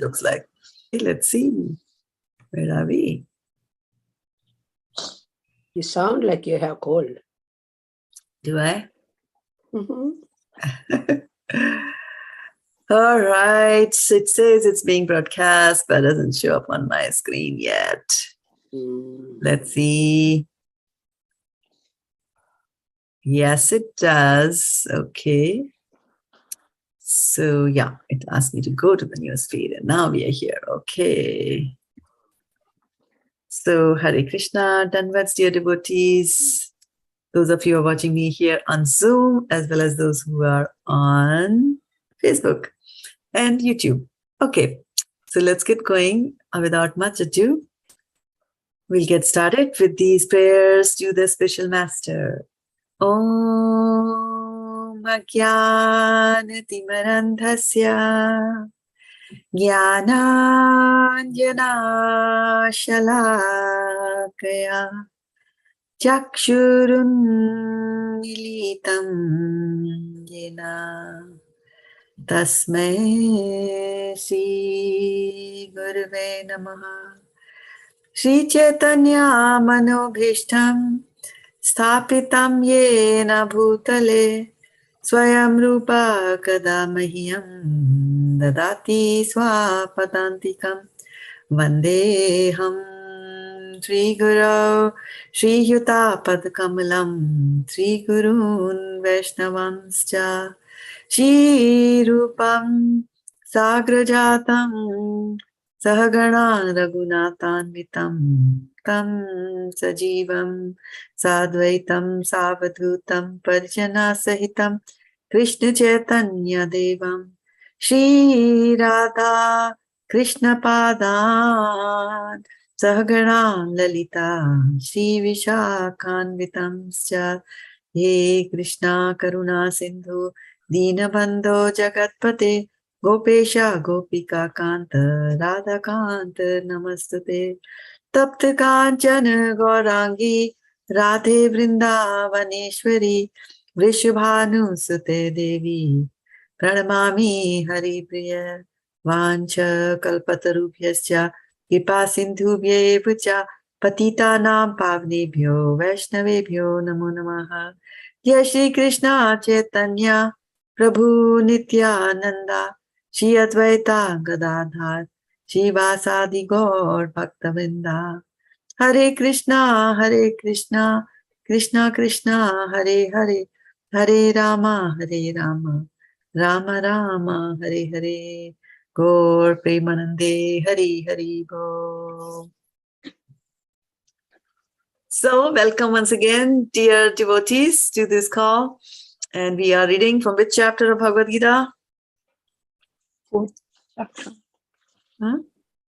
looks like. Okay, let's see. Where are we? You sound like you have cold. Do I? Mm-hmm. All right. So it says it's being broadcast, but doesn't show up on my screen yet. Let's see. Yes, it does. Okay. So yeah, it asked me to go to the news feed, and now we are here. Okay. So Hare Krishna, Danvats, dear devotees. Those of you who are watching me here on Zoom, as well as those who are on Facebook and YouTube. Okay, so let's get going. Without much ado, we'll get started with these prayers to the special master. Om Ajnanatimarandhasya Jnananjana Shalakaya Chakshurunmilitam Yena Tasmai Shri Gurave Namaha. Shri Chaitanya Manobhishtam Sthapitam Yena Bhutale Swayam Rupa Kadamahyam Dadati Swapadantikam Vandeham Sri Guru Sri Yuta Padkamalam Sri Gurun Vaishnavanscha Shri Rupam Sagrajatam Sahagana Raghunathanvitam Tam Sajivam Sadvaitam Savadhutam Parjana Sahitam Krishna Chaitanya Devam Shri Radha Krishna Padan Sahagana Lalita Shri Vishakhanvitam Scha He Krishna Karuna Sindhu Dinabandho Jagatpate Gopesha Gopika Kanta Radha Kanta Namastute Tapta Kanchana Gaurangi Radhe Vrindavaneshwari Vrishabhanu Sute Devi Pranamami Hari Priya Vancha Kalpatarubhyascha Kripa Sindhubhye Vacha Patita Nam Pavnebhyo Vaishnavebhyo Namo Namaha Jai Shri Krishna Chaitanya Prabhu Nityananda Shri Advaita Gadadhar Shri Vasadi Gaur Bhaktavinda Hare Krishna Krishna Krishna Hare Hare Hare Rama Rama Rama Hare Hare Gaur Premanande Hari Hari Gaur. So welcome once again, dear devotees, to this call. And we are reading from which chapter of Bhagavad-gita? Fourth chapter.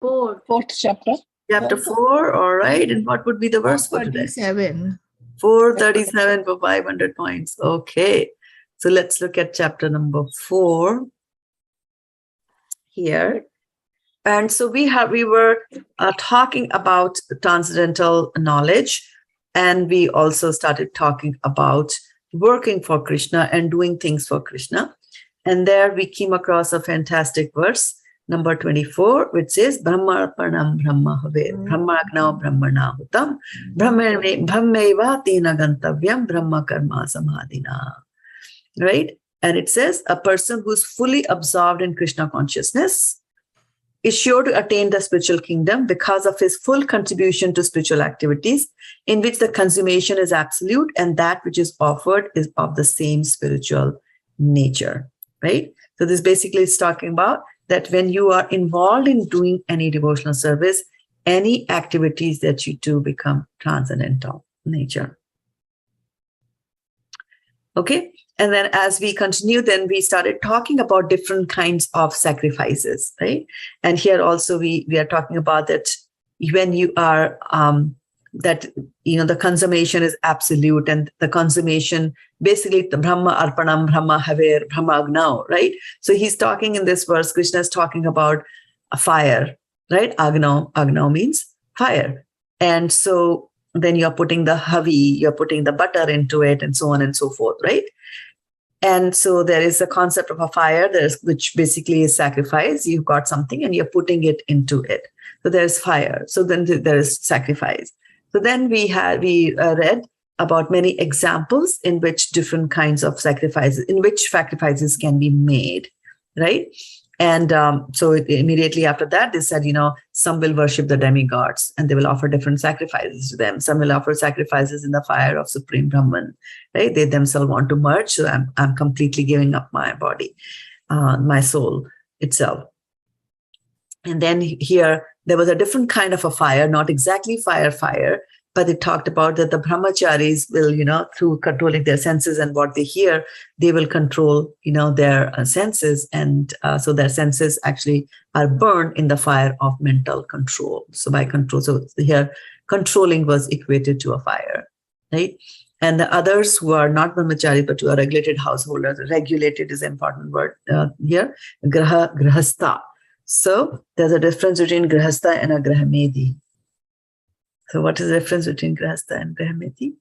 Fourth chapter. Chapter 4, all right. And what would be the verse for today? 437. 437 for 500 points. Okay. So let's look at chapter number 4 here. And so we were talking about transcendental knowledge, and we also started talking about working for Krishna and doing things for Krishna. And there we came across a fantastic verse, number 24, which says, Brahmarpanam Brahma Haver, Brahmagnao Brahmana Hutam, Brahmeva Tena Gantavyam, Brahma Karma Samadhina. Right? And it says, a person who's fully absorbed in Krishna consciousness is sure to attain the spiritual kingdom because of his full contribution to spiritual activities, in which the consummation is absolute and that which is offered is of the same spiritual nature, right? So this basically is talking about that when you are involved in doing any devotional service, any activities that you do become transcendental nature. Okay. And then as we continue, then we started talking about different kinds of sacrifices, right? And here also we are talking about that when you are, the consummation is absolute, and the consummation, basically the Brahma Arpanam, Brahma Haver, Brahma Agnao, right? So he's talking in this verse, Krishna is talking about a fire, right? Agnao means fire. And so then you're putting the havi, you're putting the butter into it, and so on and so forth, right? And so there is a concept of a fire, which basically is sacrifice. You've got something and you're putting it into it. So there's fire. So then there is sacrifice. So then we read about many examples in which different kinds of sacrifices, in which sacrifices can be made, right? And so immediately after that, they said, some will worship the demigods and they will offer different sacrifices to them. Some will offer sacrifices in the fire of Supreme Brahman, right? They themselves want to merge. So I'm completely giving up my body, my soul itself. And then here, there was a different kind of a fire, not exactly fire, but it talked about that the brahmacharis will, through controlling their senses and what they hear, they will control, their senses. And so their senses actually are burned in the fire of mental control. So by control, so here controlling was equated to a fire, right? And the others who are not brahmachari, but who are regulated householders, regulated is an important word here, grahastha. So there's a difference between grahastha and a grahamedi. So what is the difference between grahastha and grahamedi?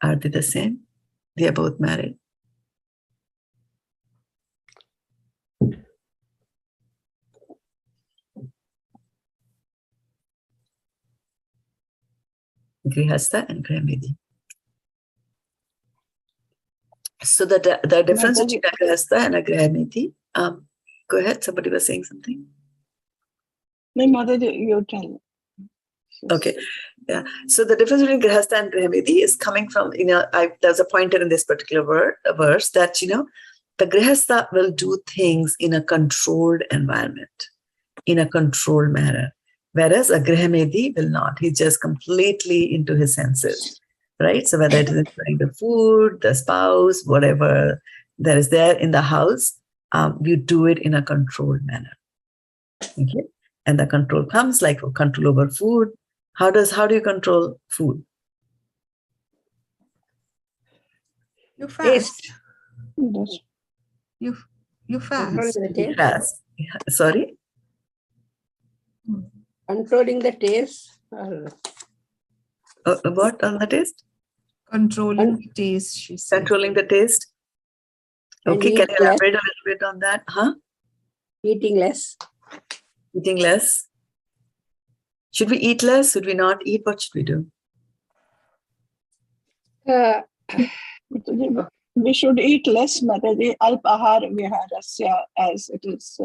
Are they the same? They are both married. Grihastha and grahamedi. So the difference between a grihastha and a grahamedi. Go ahead. Somebody was saying something. My mother, you tell. Okay. Yeah. So the difference between grihastha and grahamedi is coming from, there's a pointer in this particular verse that, the grihastha will do things in a controlled environment, in a controlled manner. Whereas a grahamedi will not. He's just completely into his senses, right? So whether it is enjoying the food, the spouse, whatever that is there in the house, you do it in a controlled manner. Okay. And the control comes like control over food. How do you control food? You fast. Yes. You fast. Controlling the taste. Fast. Sorry? Controlling the taste. What on the taste? Controlling the taste, she said. Controlling the taste. Okay, can you elaborate a little bit on that? Eating less. Eating less. Should we eat less? Should we not eat? What should we do? We should eat less, Mataji. Alpahar viharasya, as it is,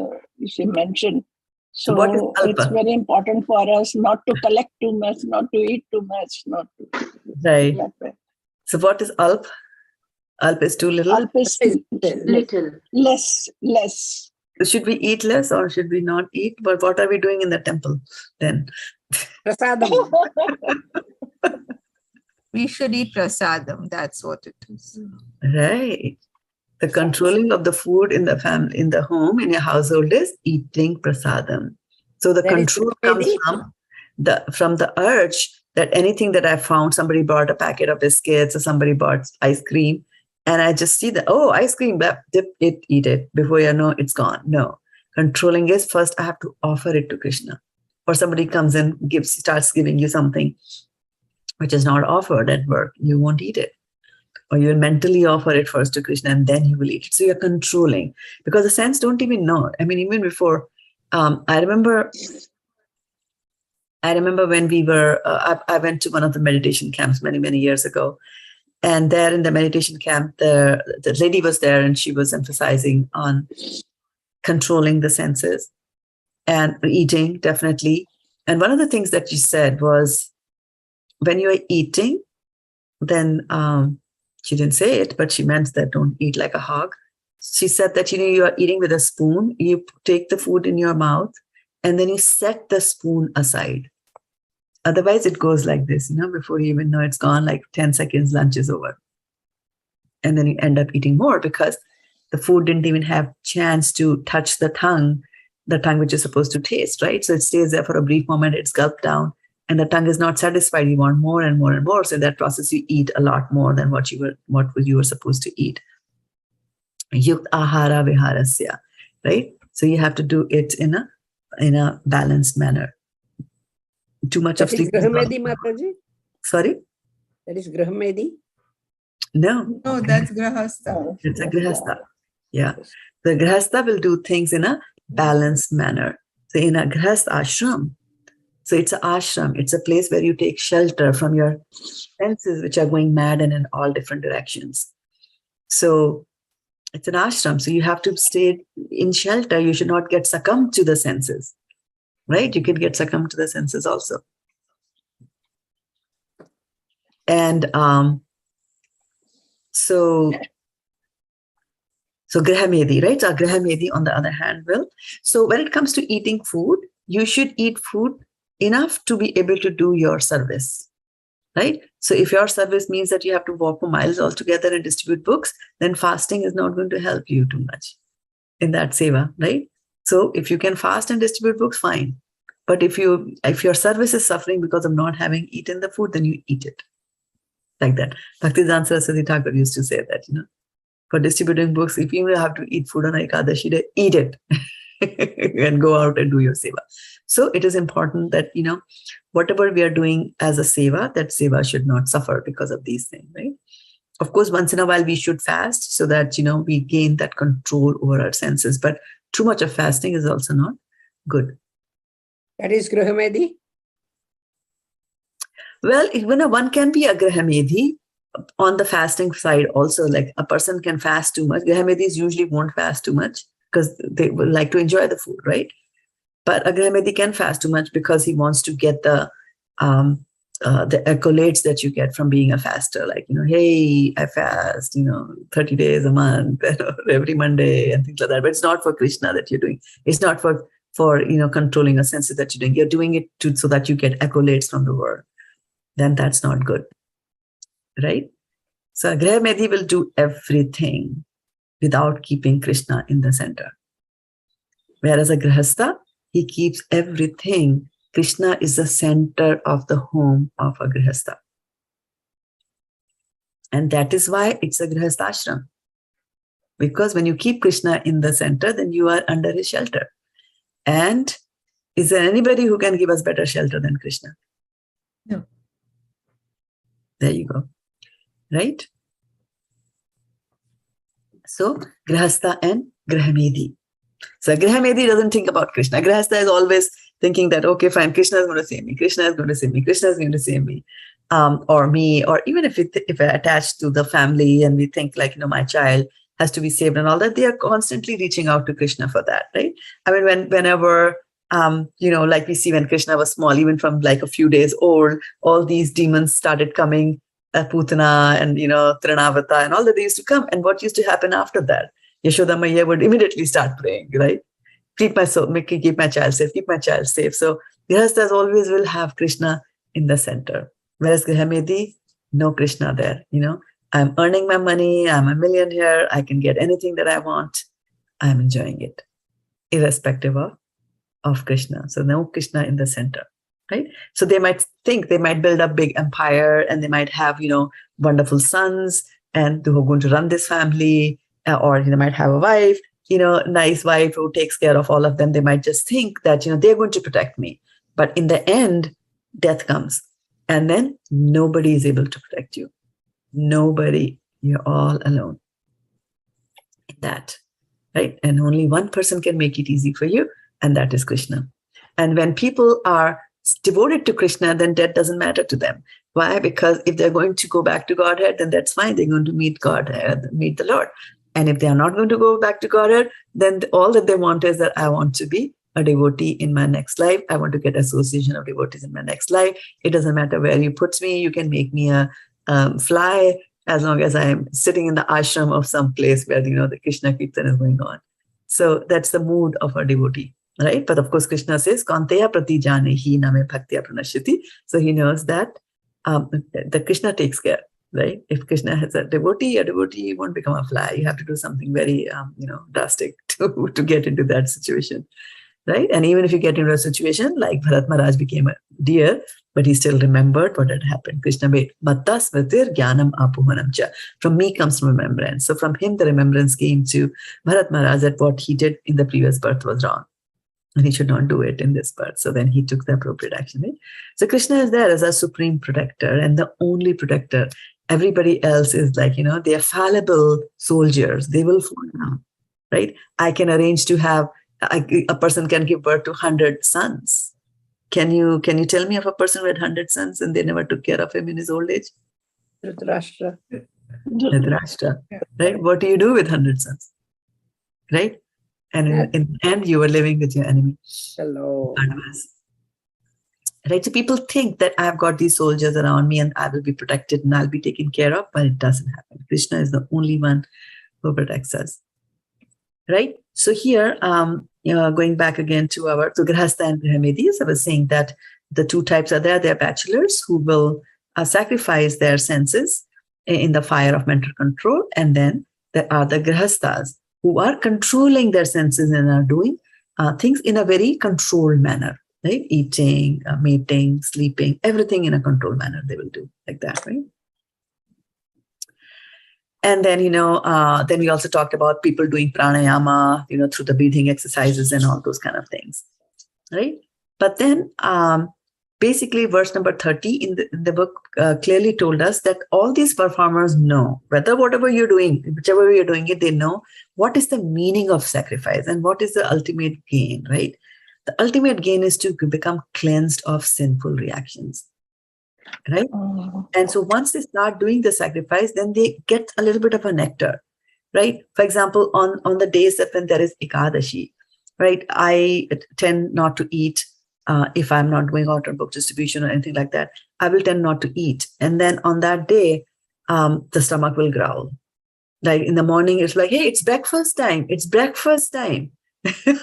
she mentioned. So what is it's alpa? very important for us not to collect too much, not to eat too much, not to. Right. That way. So what is alp? Alp is too little. Alp is Little. less. Should we eat less or should we not eat? But what are we doing in the temple then? Prasadam. We should eat prasadam. That's what it is. Right. The controlling of the food in the family, in the home, in your household is eating prasadam. So the control comes from the urge that anything that I found, somebody bought a packet of biscuits or somebody bought ice cream, and I just see that, oh, ice cream, dip it, eat it. Before you know, it's gone. No. Controlling is first I have to offer it to Krishna. Or somebody comes and starts giving you something which is not offered at work. You won't eat it. Or you'll mentally offer it first to Krishna and then you will eat it. So you're controlling. Because the saints don't even know. I mean, even before, I remember when we were, I went to one of the meditation camps many, many years ago. And there in the meditation camp, the lady was there and she was emphasizing on controlling the senses and eating, definitely. And one of the things that she said was, when you are eating, then she didn't say it, but she meant that don't eat like a hog. She said that, you are eating with a spoon, you take the food in your mouth, and then you set the spoon aside. Otherwise, it goes like this, before you even know it's gone, like 10 seconds, lunch is over. And then you end up eating more because the food didn't even have chance to touch the tongue which is supposed to taste, right? So it stays there for a brief moment, it's gulped down, and the tongue is not satisfied. You want more and more and more. So in that process, you eat a lot more than what you were supposed to eat. Yukt ahara viharasya, right? So you have to do it in a balanced manner. Too much of sleep. Grahamedi, Mataji? Sorry? That is Grahamedi? No, No, that's grahastha. Oh, it's a yes, grihastha. Yeah. The grihastha will do things in a balanced manner. So in a grihastha ashram, so it's an ashram, it's a place where you take shelter from your senses, which are going mad and in all different directions. So it's an ashram. So you have to stay in shelter. You should not get succumbed to the senses, right? You can get succumbed to the senses also. And so Grahamedi, right? So Grahamedi, on the other hand, will. So when it comes to eating food, you should eat food enough to be able to do your service, right? So if your service means that you have to walk for miles altogether and distribute books, then fasting is not going to help you too much in that seva, right? So if you can fast and distribute books, fine. But if your service is suffering because of not having eaten the food, then you eat it. Like that. Bhaktivedanta Saraswati Thakur used to say that, for distributing books, if you have to eat food on Ekadashi day, eat it and go out and do your seva. So it is important that, whatever we are doing as a seva, that seva should not suffer because of these things, right? Of course, once in a while we should fast so that, we gain that control over our senses. But too much of fasting is also not good. That is Grahamedi. Well, even one can be a Grahamedhi on the fasting side also. Like a person can fast too much. Grahamedhis usually won't fast too much because they would like to enjoy the food, right? But a Grahamedhi can fast too much because he wants to get the accolades that you get from being a faster. Like, hey, I fast, 30 days a month, every Monday and things like that. But it's not for Krishna that you're doing. It's not for controlling a senses that you're doing. You're doing it so that you get accolades from the world. Then that's not good, right? So a Grahamedhi will do everything without keeping Krishna in the center. Whereas a Grihastha, he keeps everything. Krishna is the center of the home of a Grihastha. And that is why it's a Grihastha ashram. Because when you keep Krishna in the center, then you are under his shelter. And is there anybody who can give us better shelter than Krishna? No. There you go. Right? So, Grihastha and Grahamedhi. So, Grahamedhi doesn't think about Krishna. Grihastha is always thinking that, okay, fine, Krishna is going to save me. Krishna is going to save me. Krishna is going to save me. Or me. Or even if we're attached to the family and we think like, my child has to be saved and all that, they are constantly reaching out to Krishna for that, right? I mean, whenever like we see when Krishna was small, even from like a few days old, all these demons started coming, Putana and, Trinavata and all that, they used to come. And what used to happen after that? Yashoda Maya would immediately start praying, right? Keep my child safe, keep my child safe. So Grihasthas always will have Krishna in the center. Whereas Grahamedhi, no Krishna there, I'm earning my money, I'm a millionaire, I can get anything that I want. I'm enjoying it, irrespective of Krishna. So no Krishna in the center, right? So they might build a big empire and they might have, wonderful sons and who are going to run this family, or they might have a wife, nice wife who takes care of all of them. They might just think that, they're going to protect me. But in the end, death comes and then nobody is able to protect you. Nobody. You're all alone in that, right? And only one person can make it easy for you, and that is Krishna. And when people are devoted to Krishna, then death doesn't matter to them. Why? Because if they're going to go back to Godhead, then that's fine. They're going to meet the Lord. And if they are not going to go back to Godhead, then all that they want is that I want to be a devotee in my next life. I want to get association of devotees in my next life. It doesn't matter where you put me. You can make me a fly as long as I'm sitting in the ashram of some place where, the Krishna Kirtan is going on. So that's the mood of a devotee, right? But of course, Krishna says, Kanteya prati janehi name bhaktya pranashyati. So he knows that the Krishna takes care, right? If Krishna has a devotee won't become a fly. You have to do something very, drastic to get into that situation, right? And even if you get into a situation like Bharat Maharaj became a deer, but he still remembered what had happened. Krishna made matta smritir jnanam apuhanam cha. From me comes remembrance. So from him, the remembrance came to Bharat Maharaj that what he did in the previous birth was wrong. And he should not do it in this birth. So then he took the appropriate action. Right? So Krishna is there as a supreme protector and the only protector. Everybody else is like, they are fallible soldiers. They will fall down, right? I can arrange to have, a person can give birth to 100 sons. Can you tell me of a person who had 100 sons and they never took care of him in his old age? Dhritarashtra. Dhritarashtra, right? What do you do with 100 sons, right? And in the end, you were living with your enemy. Hello. Right? So people think that I've got these soldiers around me and I will be protected and I'll be taken care of, but it doesn't happen. Krishna is the only one who protects us. Right? So here, going back again to our Grihastha and Grihamedis, I was saying that the two types are there. They're bachelors who will sacrifice their senses in the fire of mental control. And then there are the Grihasthas who are controlling their senses and are doing things in a very controlled manner, right? Eating, mating, sleeping, everything in a controlled manner they will do like that, right? And then, then we also talked about people doing pranayama, through the breathing exercises and all those kind of things, right? But then basically verse number 30 in the book clearly told us that all these performers know, whatever you're doing, whichever way you're doing it, they know what is the meaning of sacrifice and what is the ultimate gain, right? The ultimate gain is to become cleansed of sinful reactions, right? And so once they start doing the sacrifice, then they get a little bit of a nectar, right? For example, on the days that when there is Ekadashi, right, I tend not to eat. If I'm not going out on book distribution or anything like that, I will tend not to eat. And then on that day, the stomach will growl. Like in the morning, it's like, hey, it's breakfast time. It's breakfast time.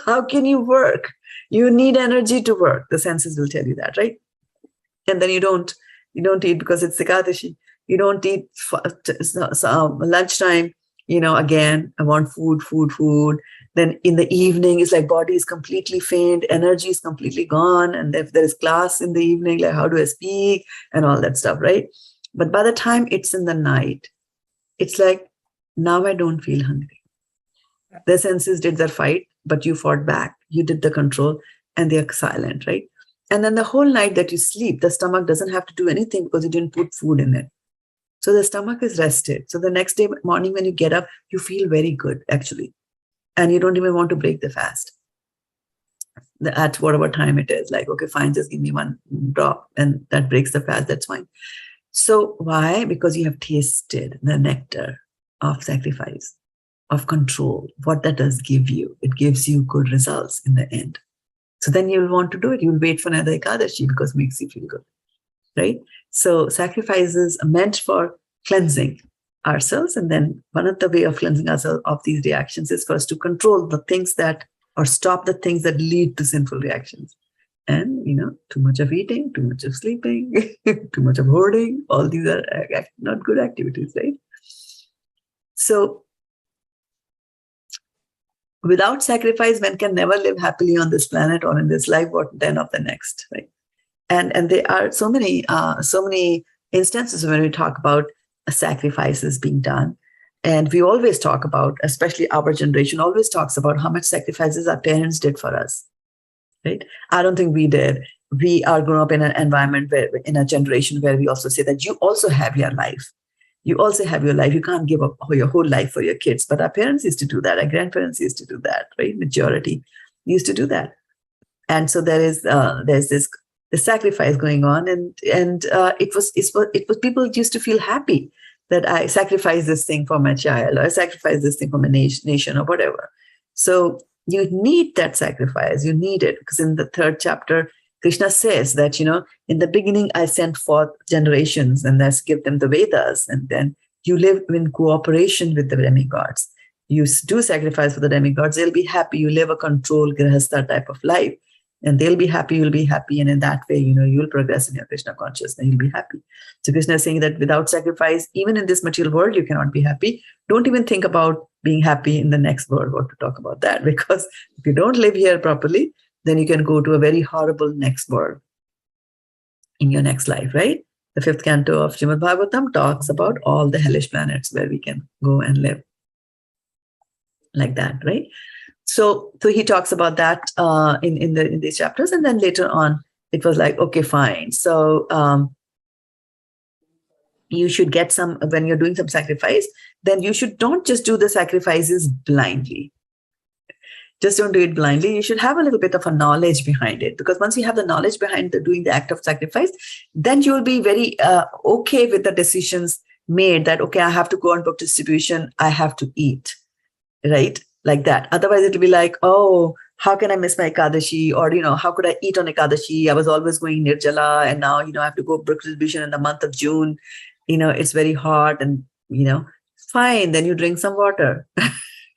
How can you work? You need energy to work. The senses will tell you that, right? And then you don't eat because it's Ekadashi. You don't eat lunchtime. Again, I want food. Then in the evening, it's like body is completely faint, energy is completely gone. And if there is class in the evening, like how do I speak and all that stuff, right? But by the time it's in the night, it's like, now I don't feel hungry. The senses did their fight, but you fought back. You did the control and they're silent, right? And then the whole night that you sleep, the stomach doesn't have to do anything because you didn't put food in it. So the stomach is rested. So the next day morning when you get up, you feel very good, actually. And you don't even want to break the fast. At whatever time it is, like, okay, fine, just give me one drop and that breaks the fast, that's fine. So why? Because you have tasted the nectar of sacrifice, of control. What that does give you, it gives you good results in the end. So then you'll want to do it. You'll wait for another Ekadashi because it makes you feel good, right? So sacrifices are meant for cleansing ourselves. And then one of the way of cleansing ourselves of these reactions is for us to control the things that, or stop the things that lead to sinful reactions. And, too much of eating, too much of sleeping, too much of hoarding, all these are not good activities, right? So without sacrifice, one can never live happily on this planet or in this life, what then of the next, right? And there are so many instances when we talk about sacrifices being done. And we always talk about, especially our generation always talks about how much sacrifices our parents did for us, right? I don't think we did. We are grown up in an environment in a generation where we also say that you also have your life. You also have your life. You can't give up your whole life for your kids. But our parents used to do that. Our grandparents used to do that, right? Majority used to do that. And so there's this sacrifice going on. And it was people used to feel happy that I sacrificed this thing for my child, or I sacrificed this thing for my nation or whatever. So you need that sacrifice. You need it because in the 3rd chapter, Krishna says that, in the beginning, I sent forth generations and let's give them the Vedas. And then you live in cooperation with the demigods. You do sacrifice for the demigods. They'll be happy. You live a controlled grihastha type of life. And they'll be happy, you'll be happy. And in that way, you'll progress in your Krishna consciousness. You'll be happy. So Krishna is saying that without sacrifice, even in this material world, you cannot be happy. Don't even think about being happy in the next world, what to talk about that. Because if you don't live here properly, then you can go to a very horrible next world in your next life, right? The 5th canto of Srimad Bhagavatam talks about all the hellish planets where we can go and live like that, right? So he talks about that in these chapters, and then later on, it was like, okay, fine. So you should get some, when you're doing some sacrifice, then you should not just do the sacrifices blindly. Just don't do it blindly. You should have a little bit of a knowledge behind it, because once you have the knowledge behind doing the act of sacrifice, then you'll be very okay with the decisions made that, okay, I have to go on book distribution, I have to eat, right? Like that. Otherwise, it'll be like, oh, how can I miss my Ekadashi? Or, how could I eat on Ekadashi? I was always going Nirjala, and now, I have to go book distribution in the month of June. It's very hot, and, fine, then you drink some water,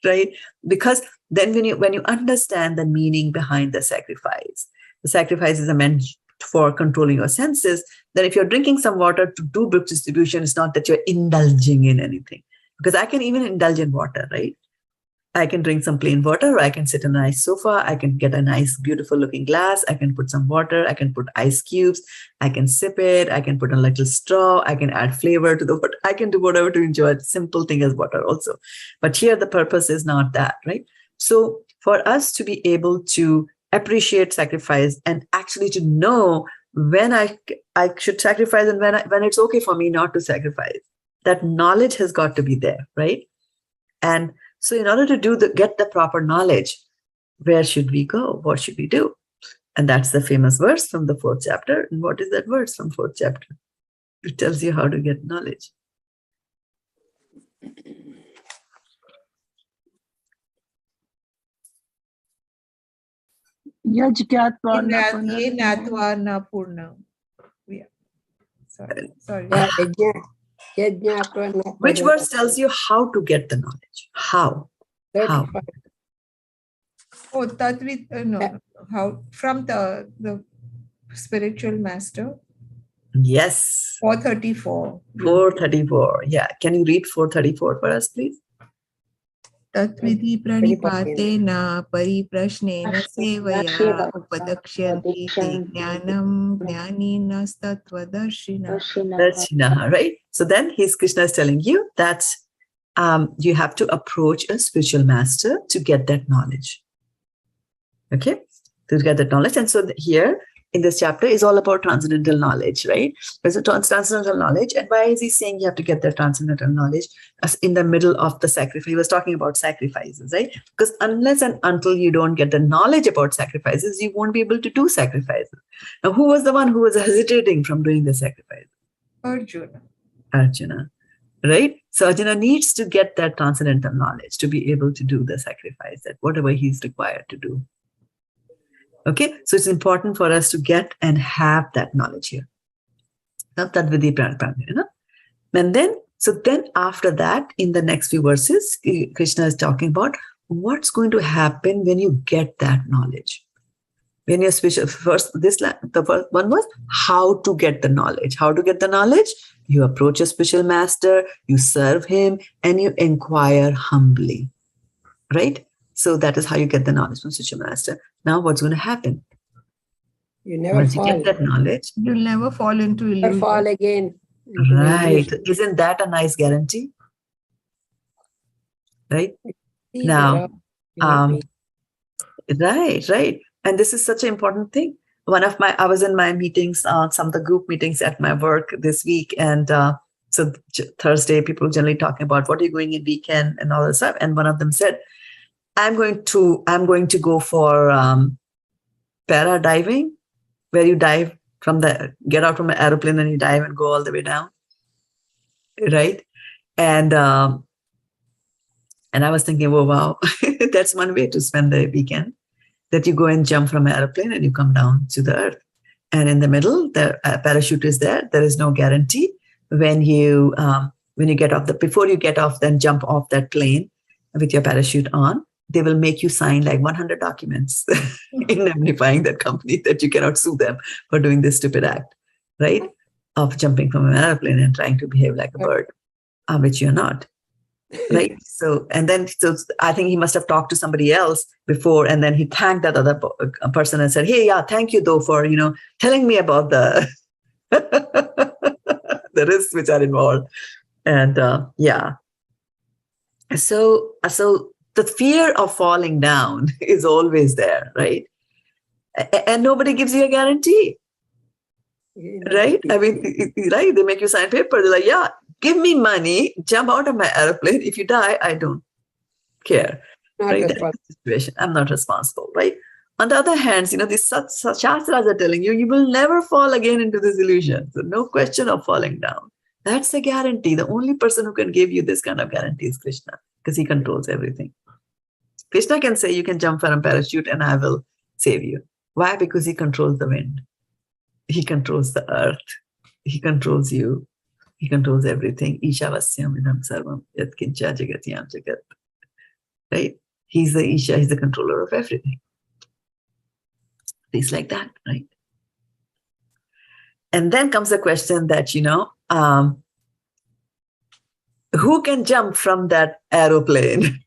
right? Because then when you understand the meaning behind the sacrifice is meant for controlling your senses, then if you're drinking some water to do book distribution, it's not that you're indulging in anything. Because I can even indulge in water, right? I can drink some plain water, or I can sit on a nice sofa. I can get a nice, beautiful looking glass. I can put some water. I can put ice cubes. I can sip it. I can put a little straw. I can add flavor to the water. I can do whatever to enjoy it. Simple thing as water also. But here the purpose is not that, right? So for us to be able to appreciate sacrifice and actually to know when I should sacrifice and when it's okay for me not to sacrifice, that knowledge has got to be there, right? And so in order to get the proper knowledge, where should we go? What should we do? And that's the famous verse from the 4th chapter. And what is that verse from 4th chapter? It tells you how to get knowledge. Yajñatva na Ye punarnam. natva na purnam. Yeah. Sorry. Which verse tells you how to get the knowledge? How? How? Oh, Tatvit, no. How? From the spiritual master. Yes. 434. 434. Yeah. Can you read 434 for us, please? Tatviti pranipatena pariprashnena sevaya upadakshyanti te jnanam jnaninas-tattvadarshina. Darshina, right? So then Krishna is telling you that you have to approach a spiritual master to get that knowledge. Okay? To get that knowledge. And so here in this chapter is all about transcendental knowledge, right? There's a transcendental knowledge. And why is he saying you have to get that transcendental knowledge as in the middle of the sacrifice? He was talking about sacrifices, right? Because unless and until you don't get the knowledge about sacrifices, you won't be able to do sacrifices. Now, who was the one who was hesitating from doing the sacrifice? Arjuna, right? So Arjuna needs to get that transcendental knowledge to be able to do the sacrifice, that whatever he's required to do. Okay, so it's important for us to get and have that knowledge here. And then after that, in the next few verses, Krishna is talking about what's going to happen when you get that knowledge. When you're special, the first one was how to get the knowledge. How to get the knowledge? You approach a special master, you serve him, and you inquire humbly, right? So that is how you get the knowledge from such a master. Now, what's going to happen? You never Once fall. you get that knowledge, You'll never fall into illusion. Never fall again. right? Isn't that a nice guarantee? Right? Now, right. And this is such an important thing. I was in my meetings, some of the group meetings at my work this week. And so Thursday, people generally talking about what are you going in weekend and all this stuff. And one of them said, I'm going to go for para diving, where you get out from an aeroplane and you dive and go all the way down, right? And I was thinking, oh wow, that's one way to spend the weekend. That you go and jump from an aeroplane and you come down to the earth, and in the middle, the parachute is there. There is no guarantee when you get off before you get off, then jump off that plane with your parachute on. They will make you sign like 100 documents indemnifying that company that you cannot sue them for doing this stupid act, right? Of jumping from an airplane and trying to behave like a bird, which you're not, right? So I think he must have talked to somebody else before, and then he thanked that other person and said, "Hey, yeah, thank you though for telling me about the the risks which are involved." And so the fear of falling down is always there, right? And nobody gives you a guarantee. Right? I mean, right? They make you sign paper. They're like, yeah, give me money, jump out of my airplane. If you die, I don't care. Not Right? That's responsible. the situation. I'm not responsible, right? On the other hand, these shastras are telling you, you will never fall again into this illusion. So no question of falling down. That's a guarantee. The only person who can give you this kind of guarantee is Krishna, because he controls everything. Krishna can say, you can jump from a parachute and I will save you. Why? Because he controls the wind. He controls the earth. He controls you. He controls everything. Ishavasyam idam sarvam yat kincha jagatyam jagat. Right? He's the Isha. He's the controller of everything. Things like that, right? And then comes the question that, who can jump from that aeroplane?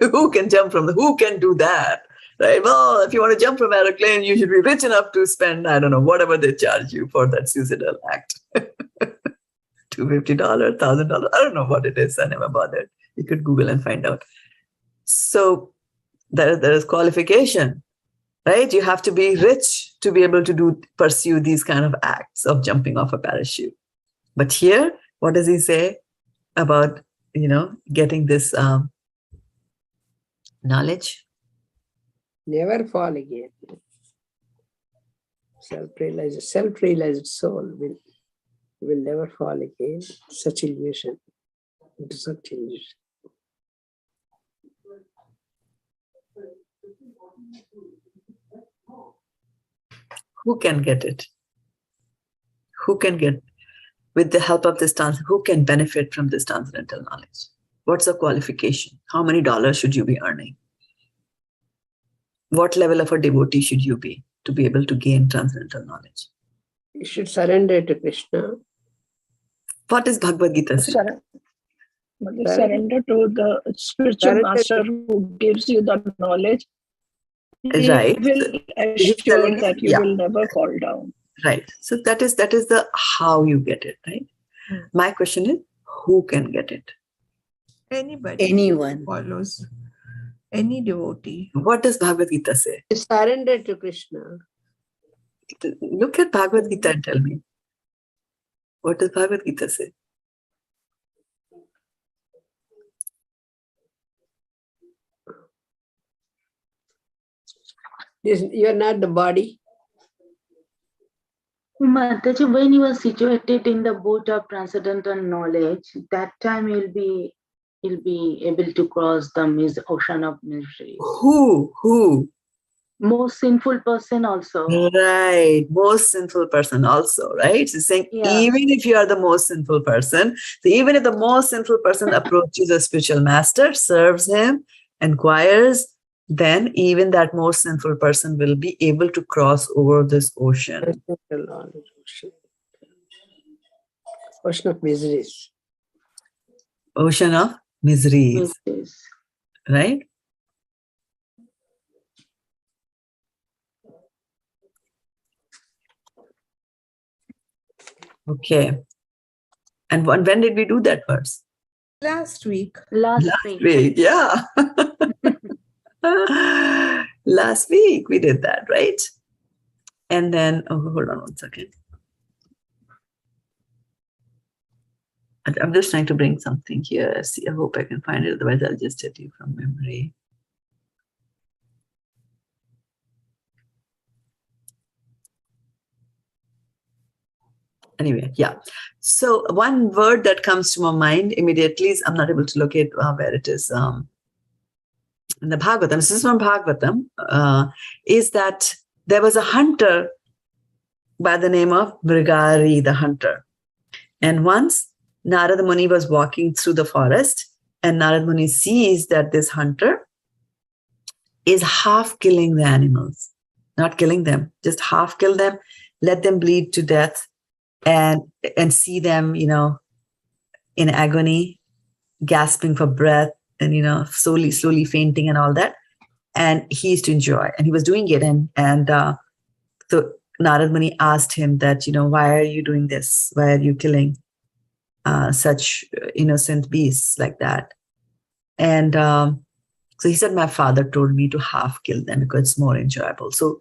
Who can do that? Right? Well, if you want to jump from an aeroplane, you should be rich enough to spend, I don't know, whatever they charge you for that suicidal act. $250, $1,000. I don't know what it is. I never bothered. You could Google and find out. So there is qualification, right? You have to be rich to be able to pursue these kind of acts of jumping off a parachute. But here, what does he say about, getting this knowledge? Never fall again. Self-realized soul will never fall again. Such illusion. Into such illusion. Who can get it? Who can get, with the help of this who can benefit from this transcendental knowledge? What's the qualification? How many dollars should you be earning? What level of a devotee should you be to be able to gain transcendental knowledge? You should surrender to Krishna. What is Bhagavad-gita saying? Surrender to the spiritual master who gives you the knowledge. He Right. will assure that you will never fall down. Right. So that is the how you get it, right? My question is, who can get it? Anybody. Anyone. Follows. Any devotee. What does Bhagavad-gita say? Surrender to Krishna. Look at Bhagavad-gita and tell me. What does Bhagavad-gita say? You are not the body. Mataji, when you are situated in the boat of transcendental knowledge, that time you'll be able to cross the ocean of misery. Who? Most sinful person also. Right. Most sinful person also, right? So saying, even if you are the most sinful person, so even if the most sinful person approaches a spiritual master, serves him, inquires, then even that most sinful person will be able to cross over this ocean. Ocean of miseries. Ocean of miseries. Right? Okay. And when did we do that verse? Last week. Last week, yeah. Last week we did that, right? And then, hold on one second. I'm just trying to bring something here. See, I hope I can find it. Otherwise, I'll just tell you from memory. Anyway, yeah. So one word that comes to my mind immediately is, I'm not able to locate where it is in the Bhagavatam. This is from Bhagavatam. Is that there was a hunter by the name of Mrigari, the hunter. And once Narada Muni was walking through the forest, and Narada Muni sees that this hunter is half killing the animals, not killing them, just half kill them, let them bleed to death, and see them, in agony, gasping for breath, and slowly fainting and all that. And he used to enjoy, and he was doing it. And so Narada Muni asked him that, why are you doing this? Why are you killing such innocent beasts like that? And so he said, my father told me to half kill them because it's more enjoyable. So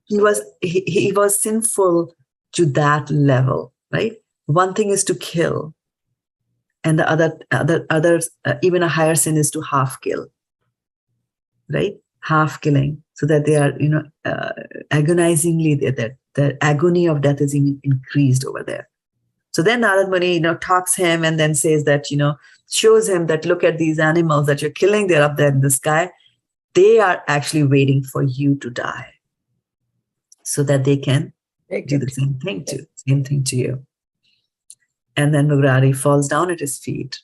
he was sinful to that level, right? One thing is to kill, and the others, even a higher sin is to half kill, right? Half killing, so that they are, agonizingly, the agony of death is increased over there. So then Narad Muni, talks him and then says that, shows him that, look at these animals that you're killing, they're up there in the sky. They are actually waiting for you to die so that they can do the same thing to you. And then Murari falls down at his feet,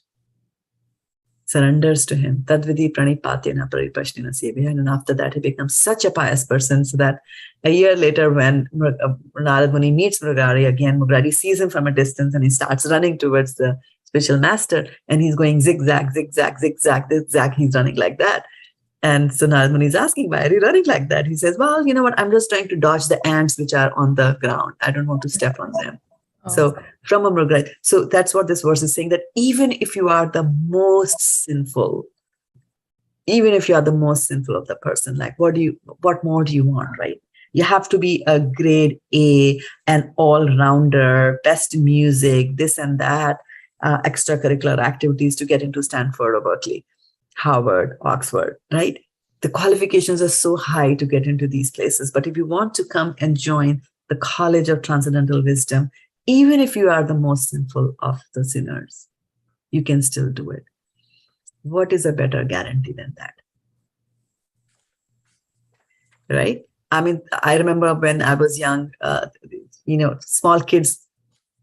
surrenders to him. Tadvidi pranipatyena paripashnena sevya. And after that, he becomes such a pious person, so that a year later, when Narad Muni meets Murari again, Murari sees him from a distance and he starts running towards the spiritual master, and he's going zigzag, zigzag, zigzag, zigzag. He's running like that. And so Narad Muni is asking, why are you running like that? He says, well, you know what? I'm just trying to dodge the ants which are on the ground. I don't want to step on them. So from a Mrugari. So that's what this verse is saying, that even if you are the most sinful, even if you are the most sinful of the person, like what more do you want, right? You have to be a grade A, an all-rounder, best music, this and that, extracurricular activities to get into Stanford or Berkeley, Harvard, Oxford, right? The qualifications are so high to get into these places. But if you want to come and join the College of Transcendental Wisdom, even if you are the most sinful of the sinners, you can still do it. What is a better guarantee than that? Right? I mean, I remember when I was young, small kids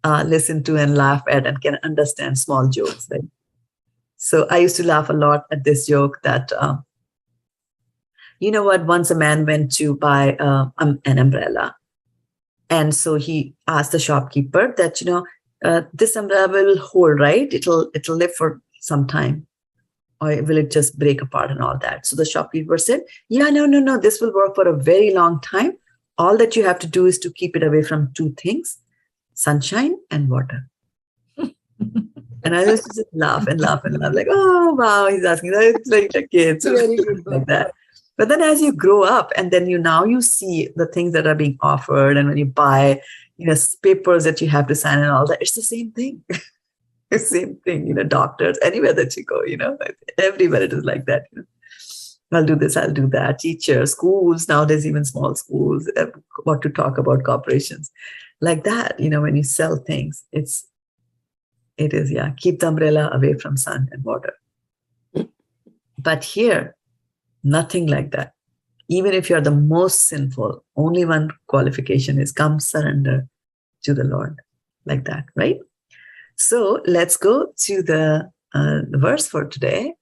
listen to and laugh at and can understand small jokes. Right? So I used to laugh a lot at this joke that, once a man went to buy an umbrella. And so he asked the shopkeeper that, this umbrella will hold, right? It'll live for some time. Or will it just break apart and all that? So the shopkeeper said, yeah, no, this will work for a very long time. All that you have to do is to keep it away from two things, sunshine and water. And I used to just laugh and laugh, like, oh, wow, he's asking, it's like a kid. So Very good. like that. But then as you grow up and then you see the things that are being offered, and when you buy, papers that you have to sign and all that, it's the same thing. The same thing, doctors, anywhere that you go, everywhere it is like that. I'll do this, I'll do that. Teachers, schools, nowadays even small schools, what to talk about corporations. Like that, when you sell things, it is, keep the umbrella away from sun and water. But here, nothing like that. Even if you're the most sinful, only one qualification is come surrender to the Lord. Like that, right? So let's go to the verse for today.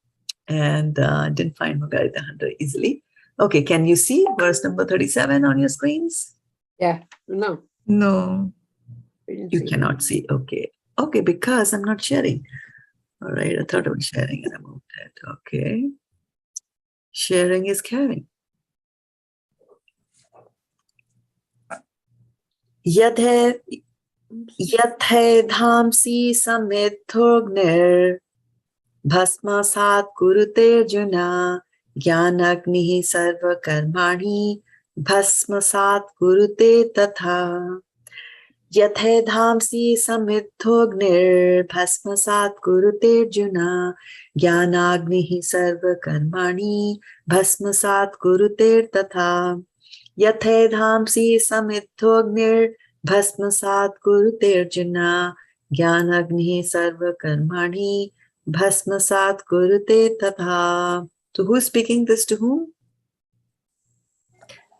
And didn't find Margarita Hunter easily. Okay, can you see verse number 37 on your screens? Yeah, no. No. You cannot see. Okay, because I'm not sharing. All right, I thought I was sharing and I moved it. Okay. Sharing is caring. Yathe dhamsi samidhognir bhasmasat kurute Arjuna jnanagnihi sarva karmani bhasmasat kurute tatha. Yathe dhamsi samidhognir bhasmasat kurute Arjuna jnanagnihi sarva karmani bhasmasat kurute tatha. Yathe dhamsi samidhognir bhasmasat kurute Arjuna jnanagnihi sarva karmani bhasmasat kurute tatha. So who's speaking this to whom?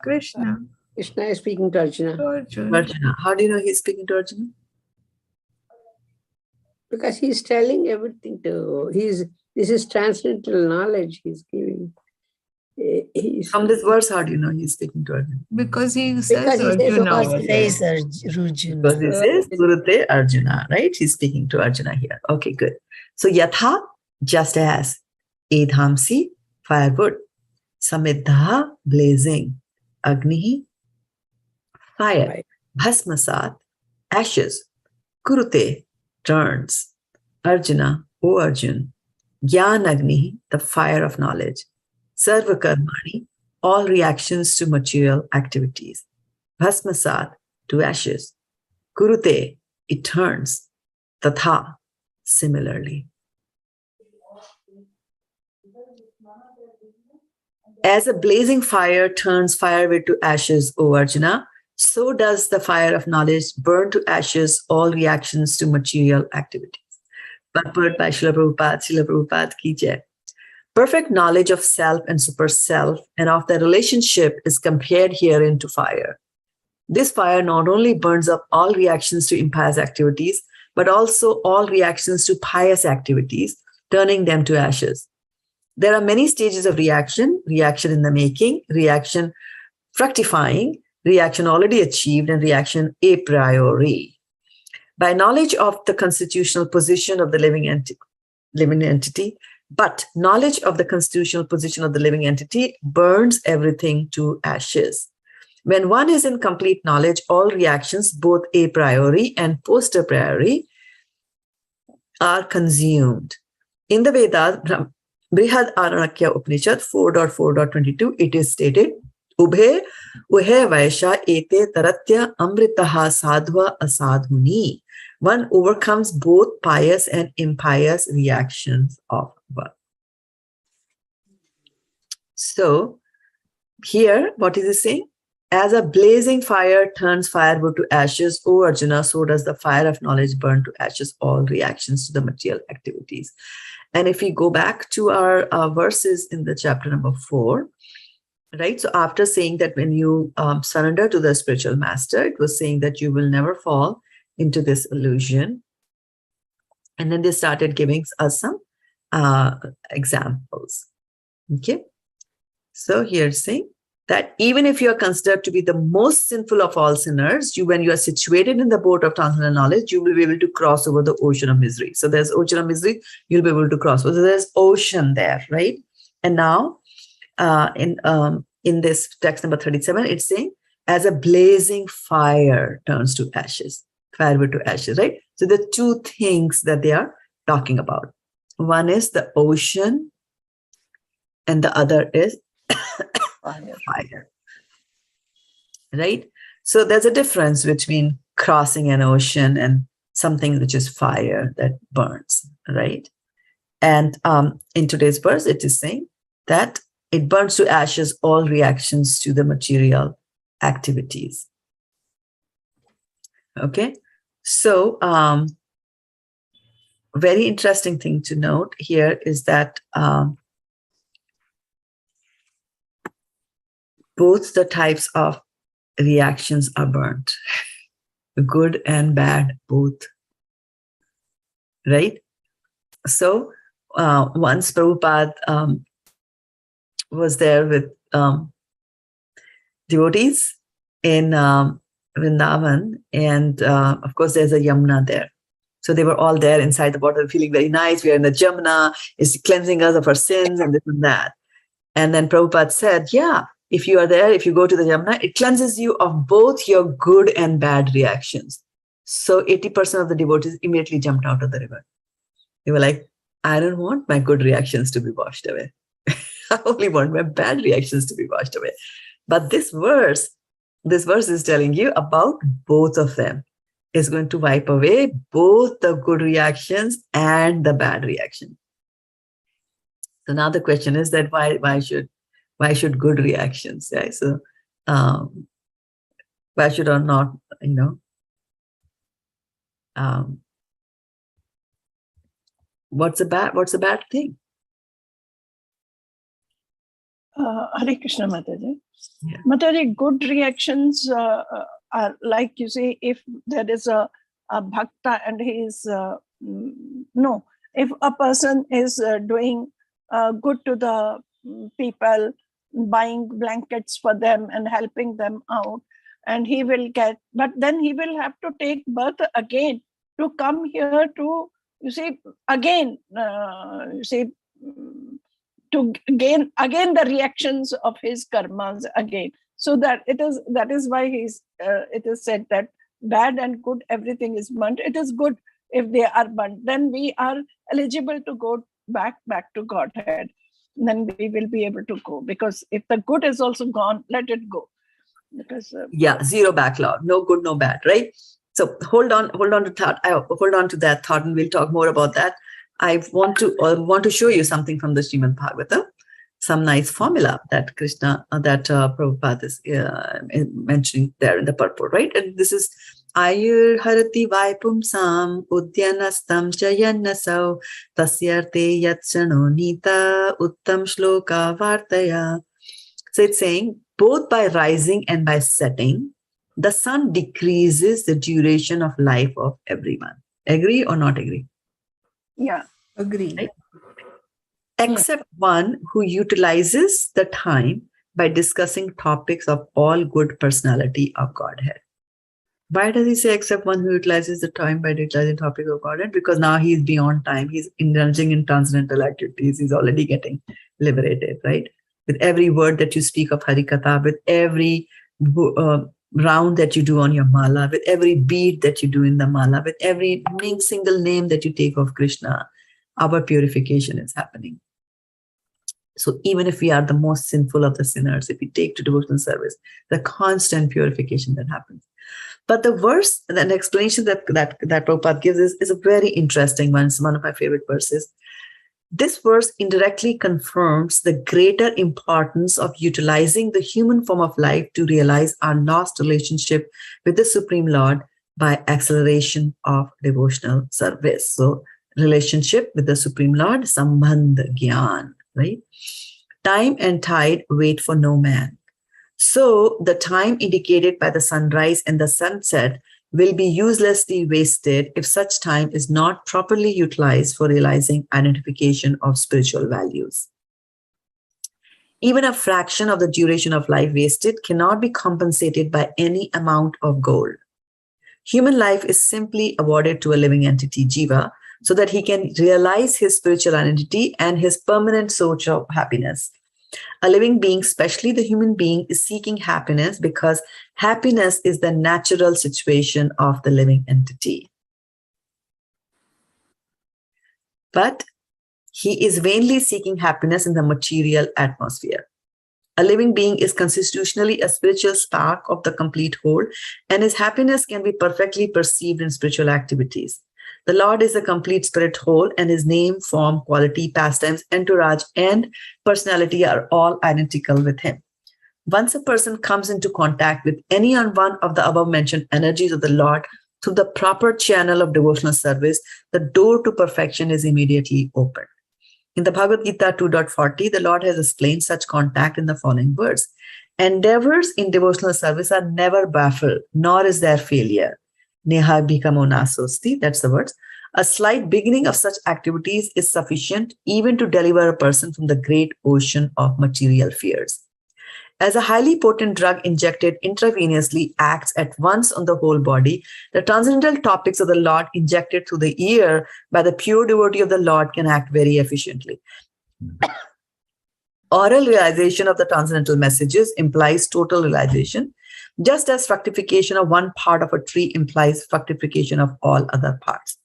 Krishna. Krishna is speaking to Arjuna. Arjuna. How do you know he's speaking to Arjuna? Because he's telling everything this is transcendental knowledge he's giving. From this verse, how do you know he's speaking to Arjuna? Because he says Because he says Arjuna. over over there. there. Because he says Kurute Arjuna, right? He's speaking to Arjuna here. Okay, good. So yatha, just as, edhamsi, firewood, samidha, blazing, agnihi, fire, bhasmasat, ashes, kurute, turns, Arjuna, O Arjun, jnanagnihi, the fire of knowledge, sarva karmani, all reactions to material activities, bhasmasat, to ashes, Kurute, it turns. Tatha, similarly. As a blazing fire turns firewood to ashes, O Arjuna, so does the fire of knowledge burn to ashes all reactions to material activities. Purport by Srila Prabhupada ki jai. Perfect knowledge of self and super self and of their relationship is compared herein to fire. This fire not only burns up all reactions to impious activities, but also all reactions to pious activities, turning them to ashes. There are many stages of reaction: reaction in the making, reaction fructifying, reaction already achieved, and reaction a priori. By knowledge of the constitutional position of the living entity, but knowledge of the constitutional position of the living entity burns everything to ashes. When one is in complete knowledge, all reactions, both a priori and post a priori, are consumed. In the Vedas, Brihad Aranakya Upanishad 4.4.22, it is stated, Ubhe uhe vaisha ete taratya amritaha sadhva asadhuni. One overcomes both pious and impious reactions of one. So, here, what is it saying? As a blazing fire turns firewood to ashes, O Arjuna, so does the fire of knowledge burn to ashes all reactions to the material activities. And if we go back to our verses in the chapter number 4, right? So after saying that when you surrender to the spiritual master, it was saying that you will never fall into this illusion. And then they started giving us some examples. Okay. So here's saying that even if you are considered to be the most sinful of all sinners, when you are situated in the boat of transcendental knowledge, you will be able to cross over the ocean of misery. So there's ocean of misery, you'll be able to cross over. So there's ocean there, right? And now in this text number 37, it's saying, as a blazing fire turns to ashes, firewood to ashes, right? So the two things that they are talking about. One is the ocean, and the other is fire. Right? So there's a difference between crossing an ocean and something which is fire that burns, right? And in today's verse, it is saying that it burns to ashes all reactions to the material activities. Okay? So, very interesting thing to note here is that both the types of reactions are burnt, good and bad, both. Right? So, once Prabhupada was there with devotees in Vrindavan, and of course, there's a Yamuna there. So they were all there inside the water, feeling very nice. We are in the Yamuna, it's cleansing us of our sins and this and that. And then Prabhupada said, yeah, if you are there, if you go to the Yamuna, it cleanses you of both your good and bad reactions. So 80% of the devotees immediately jumped out of the river. They were like, I don't want my good reactions to be washed away. I only want my bad reactions to be washed away. But this verse is telling you about both of them. It's going to wipe away both the good reactions and the bad reaction. So now the question is that why should good reactions? Right? So why should or not, what's a bad thing? Hare Krishna, Mataji. Yeah. Mataji, good reactions are like, you say, if there is a bhakta and he is, if a person is doing good to the people, buying blankets for them and helping them out, and he will get, but then he will have to take birth again to come here to, again, to gain again the reactions of his karmas again. So that is why it is said that bad and good, everything is burnt. It is good if they are burnt. Then we are eligible to go back to Godhead. Then we will be able to go, because if the good is also gone, let it go. Because zero backlog, no good, no bad, right? So hold on to thought. Hold on to that thought, and we'll talk more about that. I want to show you something from the Srimad Bhagavatam, some nice formula that Krishna, Prabhupada is mentioning there in the purport, right? And this is Ayur Harati Vaipumsam Udyanastam Chayannasau Tasyarte Yatchano Nita Uttam Shloka Vartaya. So it's saying both by rising and by setting, the sun decreases the duration of life of everyone. Agree or not agree? Yeah. Agree. Right? Except one who utilizes the time by discussing topics of all good personality of Godhead. Why does he say except one who utilizes the time by utilizing topics of Godhead? Because now he's beyond time. He's indulging in transcendental activities. He's already getting liberated, right? With every word that you speak of Harikatha, with every round that you do on your mala, with every beat that you do in the mala, with every single name that you take of Krishna, our purification is happening. So even if we are the most sinful of the sinners, if we take to devotional service, the constant purification that happens. But the verse, the explanation that Prabhupada gives is a very interesting one. It's one of my favorite verses. This verse indirectly confirms the greater importance of utilizing the human form of life to realize our lost relationship with the Supreme Lord by acceleration of devotional service. So relationship with the Supreme Lord, sambandha gyan, right? Time and tide wait for no man. So the time indicated by the sunrise and the sunset will be uselessly wasted if such time is not properly utilized for realizing identification of spiritual values. Even a fraction of the duration of life wasted cannot be compensated by any amount of gold. Human life is simply awarded to a living entity, Jiva, so that he can realize his spiritual identity and his permanent source of happiness. A living being, especially the human being, is seeking happiness because happiness is the natural situation of the living entity. But he is vainly seeking happiness in the material atmosphere. A living being is constitutionally a spiritual spark of the complete whole, and his happiness can be perfectly perceived in spiritual activities. The Lord is a complete spirit whole, and his name, form, quality, pastimes, entourage, and personality are all identical with him. Once a person comes into contact with any one of the above-mentioned energies of the Lord through the proper channel of devotional service, the door to perfection is immediately opened. In the Bhagavad-gita 2.40, the Lord has explained such contact in the following words. Endeavors in devotional service are never baffled, nor is there failure. Neha bhikamo nasosti, that's the words. A slight beginning of such activities is sufficient even to deliver a person from the great ocean of material fears. As a highly potent drug injected intravenously acts at once on the whole body, the transcendental topics of the Lord injected through the ear by the pure devotee of the Lord can act very efficiently. Oral realization of the transcendental messages implies total realization, just as fructification of one part of a tree implies fructification of all other parts.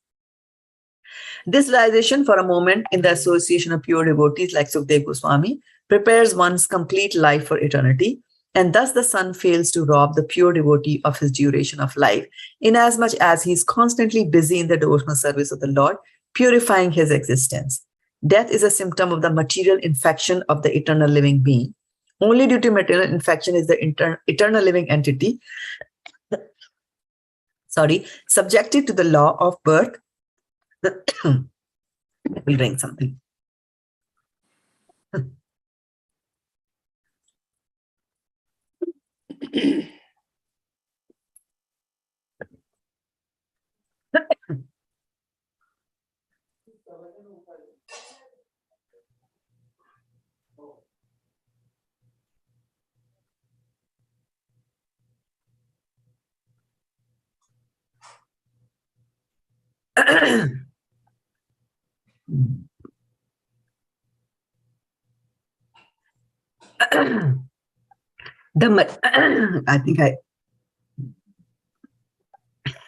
This realization for a moment in the association of pure devotees like Sukadeva Goswami prepares one's complete life for eternity, and thus the sun fails to rob the pure devotee of his duration of life, inasmuch as he is constantly busy in the devotional service of the Lord, purifying his existence. Death is a symptom of the material infection of the eternal living being. Only due to material infection is the eternal living entity subjected to the law of birth. We'll drink something.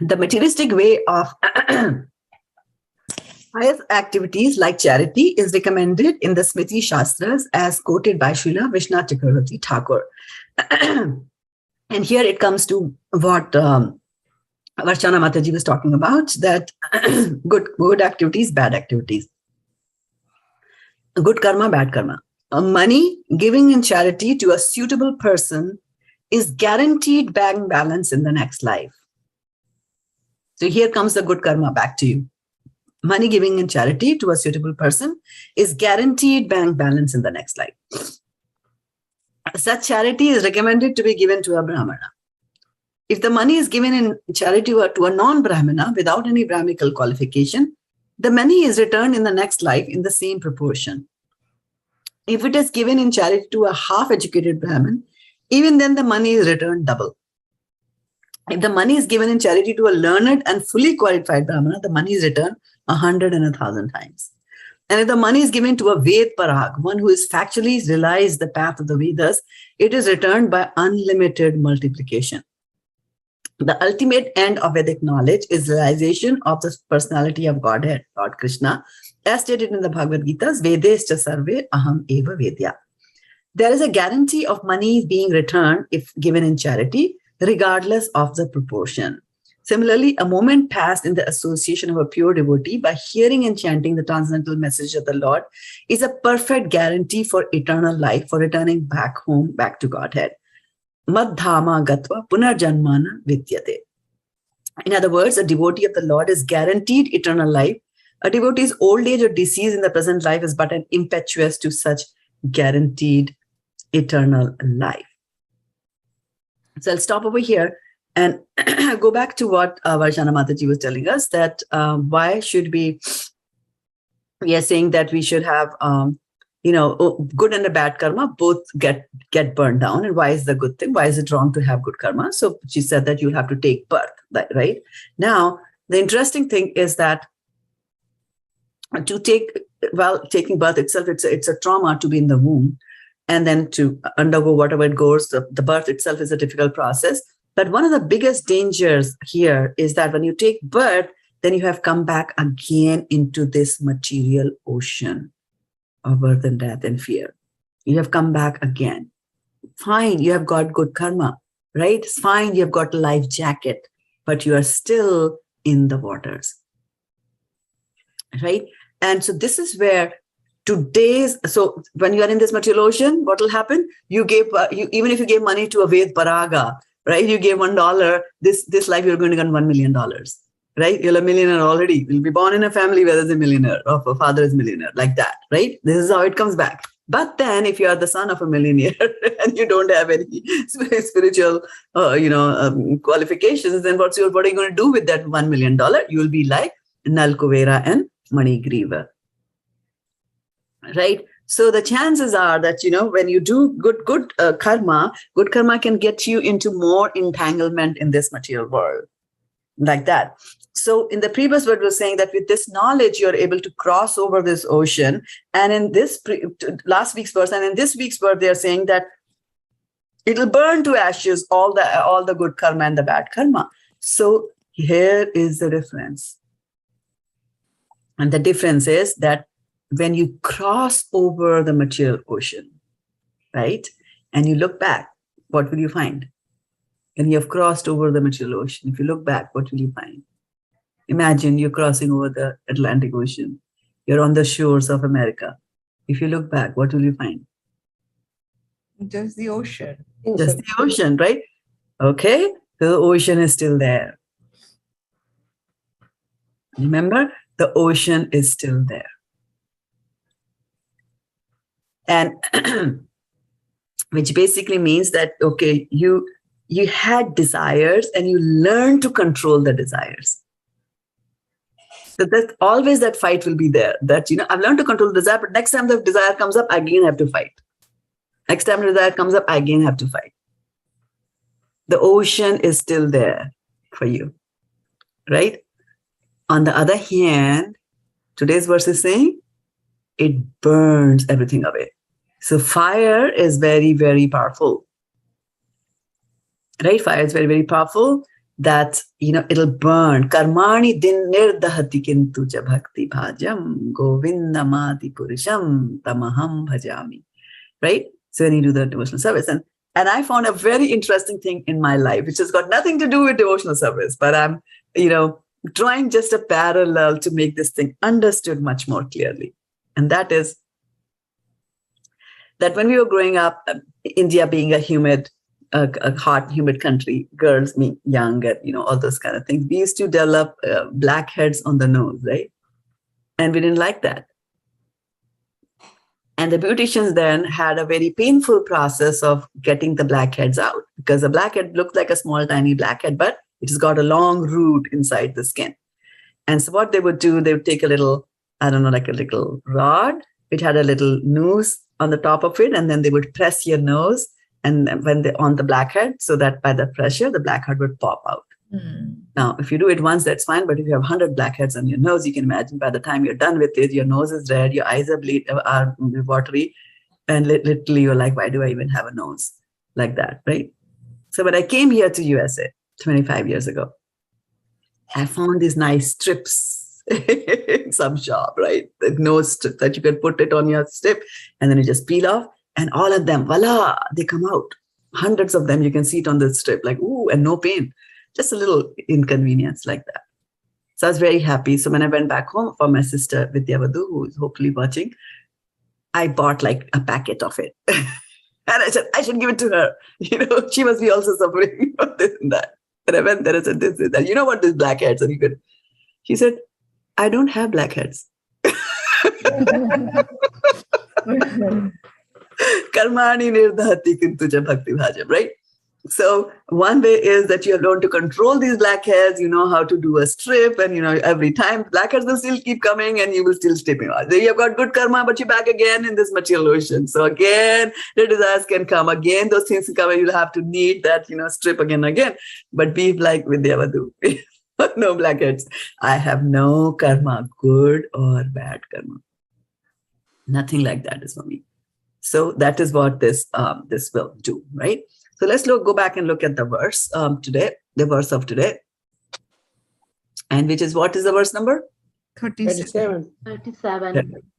The materialistic way of highest activities like charity is recommended in the Smriti Shastras as quoted by Srila Vishnu Chakravarti Thakur. And here it comes to what Varshana Mataji was talking about, that good activities, bad activities. Good karma, bad karma. Money giving in charity to a suitable person is guaranteed bank balance in the next life. So here comes the good karma back to you. Money giving in charity to a suitable person is guaranteed bank balance in the next life. Such charity is recommended to be given to a Brahmana. If the money is given in charity to a non-Brahmana without any Brahminical qualification, the money is returned in the next life in the same proportion. If it is given in charity to a half-educated Brahmin, even then the money is returned double. If the money is given in charity to a learned and fully qualified Brahmana, the money is returned 100 and 1,000 times. And if the money is given to a Ved Parag, one who is factually realized the path of the Vedas, it is returned by unlimited multiplication. The ultimate end of Vedic knowledge is realization of the personality of Godhead, Lord Krishna, as stated in the Bhagavad-gita, Vedescha sarve aham eva vedya. There is a guarantee of money being returned if given in charity, regardless of the proportion. Similarly, a moment passed in the association of a pure devotee by hearing and chanting the transcendental message of the Lord is a perfect guarantee for eternal life, for returning back home, back to Godhead. Madhama gatva punarjanmana vidyate. In other words, a devotee of the Lord is guaranteed eternal life. A devotee's old age or disease in the present life is but an impetuous to such guaranteed eternal life. So I'll stop over here and go back to what Varshana Mataji was telling us, that why should we are saying that we should have, good and a bad karma, both get burned down. And why is the good thing? Why is it wrong to have good karma? So she said that you'll have to take birth, right? Now, the interesting thing is that taking birth itself, it's a trauma to be in the womb. And then to undergo whatever it goes, the birth itself is a difficult process. But one of the biggest dangers here is that when you take birth, then you have come back again into this material ocean of birth and death and fear. You have come back again. Fine, you have got good karma, right? It's fine, you have got a life jacket, but you are still in the waters, right? And so this is where so when you are in this material ocean, what will happen? Even if you gave money to a Ved Paraga, right? You gave $1, this life you're going to get $1 million, right? You're a millionaire already. You'll be born in a family where there's a millionaire, or a father is a millionaire, like that, right? This is how it comes back. But then if you are the son of a millionaire and you don't have any spiritual, qualifications, then what are you going to do with that $1 million? You will be like Nal Kuvera and Manigriva. Right? So the chances are that, when you do good karma can get you into more entanglement in this material world, like that. So in the previous word was saying that with this knowledge, you're able to cross over this ocean. And in this last week's verse, and in this week's verse, they're saying that it'll burn to ashes all the good karma and the bad karma. So here is the difference. And the difference is that when you cross over the material ocean, right, and you look back, what will you find? When you have crossed over the material ocean, if you look back, what will you find? Imagine you're crossing over the Atlantic Ocean. You're on the shores of America. If you look back, what will you find? Just the ocean. Just the ocean, right? Okay, the ocean is still there. Remember, the ocean is still there. And which basically means that, okay, you had desires and you learn to control the desires. So that's always that fight will be there. That, I've learned to control the desire, but next time the desire comes up, I again have to fight. Next time the desire comes up, I again have to fight. The ocean is still there for you, right? On the other hand, today's verse is saying, it burns everything away. So fire is very, very powerful, right? Fire is very, very powerful. That, it'll burn. Karmani din nirdahati kintu ja bhakti bhajam govindamati purusham tamaham bhajami, right? So when you do the devotional service, and And I found a very interesting thing in my life, which has got nothing to do with devotional service, but I'm, drawing just a parallel to make this thing understood much more clearly. And that is that when we were growing up, India being a hot, humid country, girls being young, and, all those kind of things, we used to develop blackheads on the nose, right? And we didn't like that. And the beauticians then had a very painful process of getting the blackheads out, because the blackhead looks like a small, tiny blackhead, but it's got a long root inside the skin. And so what they would do, they would take a little, like a little rod. It had a little noose on the top of it, and then they would press your nose and when they on the blackhead, so that by the pressure, the blackhead would pop out. Now, if you do it once, that's fine. But if you have 100 blackheads on your nose, you can imagine by the time you're done with it, your nose is red, your eyes are watery, and literally you're like, why do I even have a nose like that, right? So when I came here to USA 25 years ago, I found these nice strips in some shop, right? The nose strip that you can put it on your strip, and then you just peel off, and all of them, voila, they come out. Hundreds of them, you can see it on the strip, like, ooh, and no pain. Just a little inconvenience like that. So I was very happy. So when I went back home for my sister Vidyavadu, who is hopefully watching, I bought like a packet of it. And I said, I should give it to her. She must be also suffering from this and that. And I went there and said, this is that. You know what, this blackheads? And she said, I don't have blackheads. Karmani nirdhati kintuja bhakti bhajam, right? So one way is that you have learned to control these blackheads. You know how to do a strip, and every time blackheads will still keep coming, and you will still strip them out. So you have got good karma, but you're back again in this material ocean. So again, the desires can come again. Those things can come, and you'll have to need that strip again and again. But be like Vidyavadu, no blackheads. I have no karma, good or bad karma. Nothing like that is for me. So that is what this will do, right? So let's go back and look at the verse today, the verse of today. And what is the verse number? 37.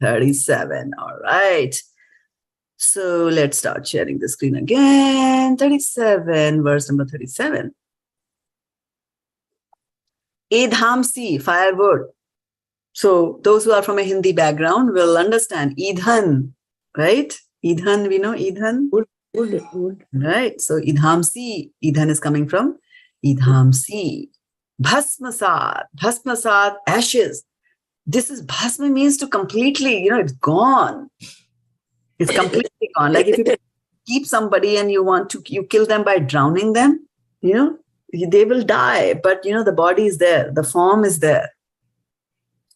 37. All right. So let's start sharing the screen again. 37, verse number 37. Idhamsi, firewood. So those who are from a Hindi background will understand Idhan, right? Idhan, we know Idhan. Wood. Right. So Idhamsi, Idhan is coming from Idhamsi. Bhasmasat, ashes. This is Bhasma means to completely, it's gone. It's completely gone. Like if you keep somebody and you kill them by drowning them, they will die. But, the body is there. The form is there.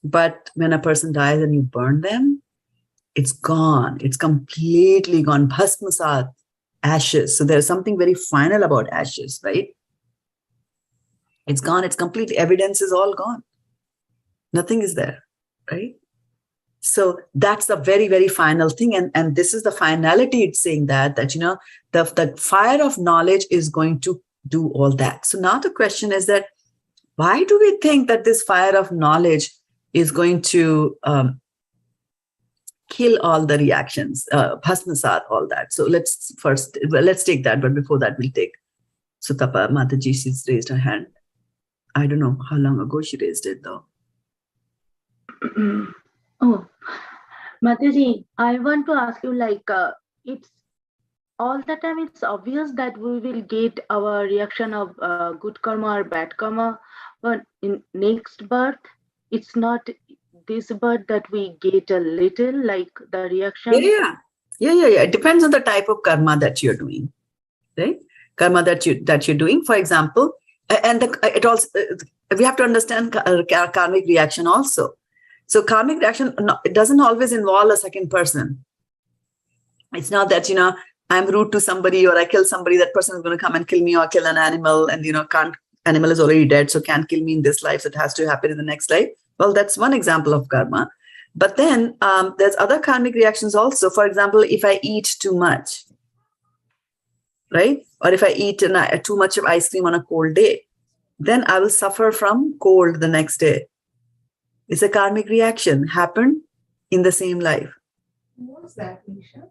But when a person dies and you burn them, it's gone. It's completely gone. Bhasmasat, ashes. So there's something very final about ashes, right? It's gone. It's completely, evidence is all gone. Nothing is there, right? So that's the very, very final thing. And this is the finality. It's saying that the fire of knowledge is going to do all that. So now the question is that, why do we think that this fire of knowledge is going to kill all the reactions, bhasmasat, all that? So let's take that. But before that, we'll take Sutapa Mataji. She's raised her hand. I don't know how long ago she raised it, though. Oh, Mataji, I want to ask you, it's all the time it's obvious that we will get our reaction of good karma or bad karma, but in next birth, it's not this birth that we get a little, like the reaction. Yeah. It depends on the type of karma that you're doing, right? Karma that you're doing, for example, and it also we have to understand karmic reaction also. So karmic reaction, it doesn't always involve a second person. It's not that, I'm rude to somebody or I kill somebody, that person is going to come and kill me, or kill an animal, and, animal is already dead, so can't kill me in this life, so it has to happen in the next life. Well, that's one example of karma. But then there's other karmic reactions also. For example, if I eat too much, right? Or if I eat too much of ice cream on a cold day, then I will suffer from cold the next day. It's a karmic reaction, happened in the same life. What's that, Nisha?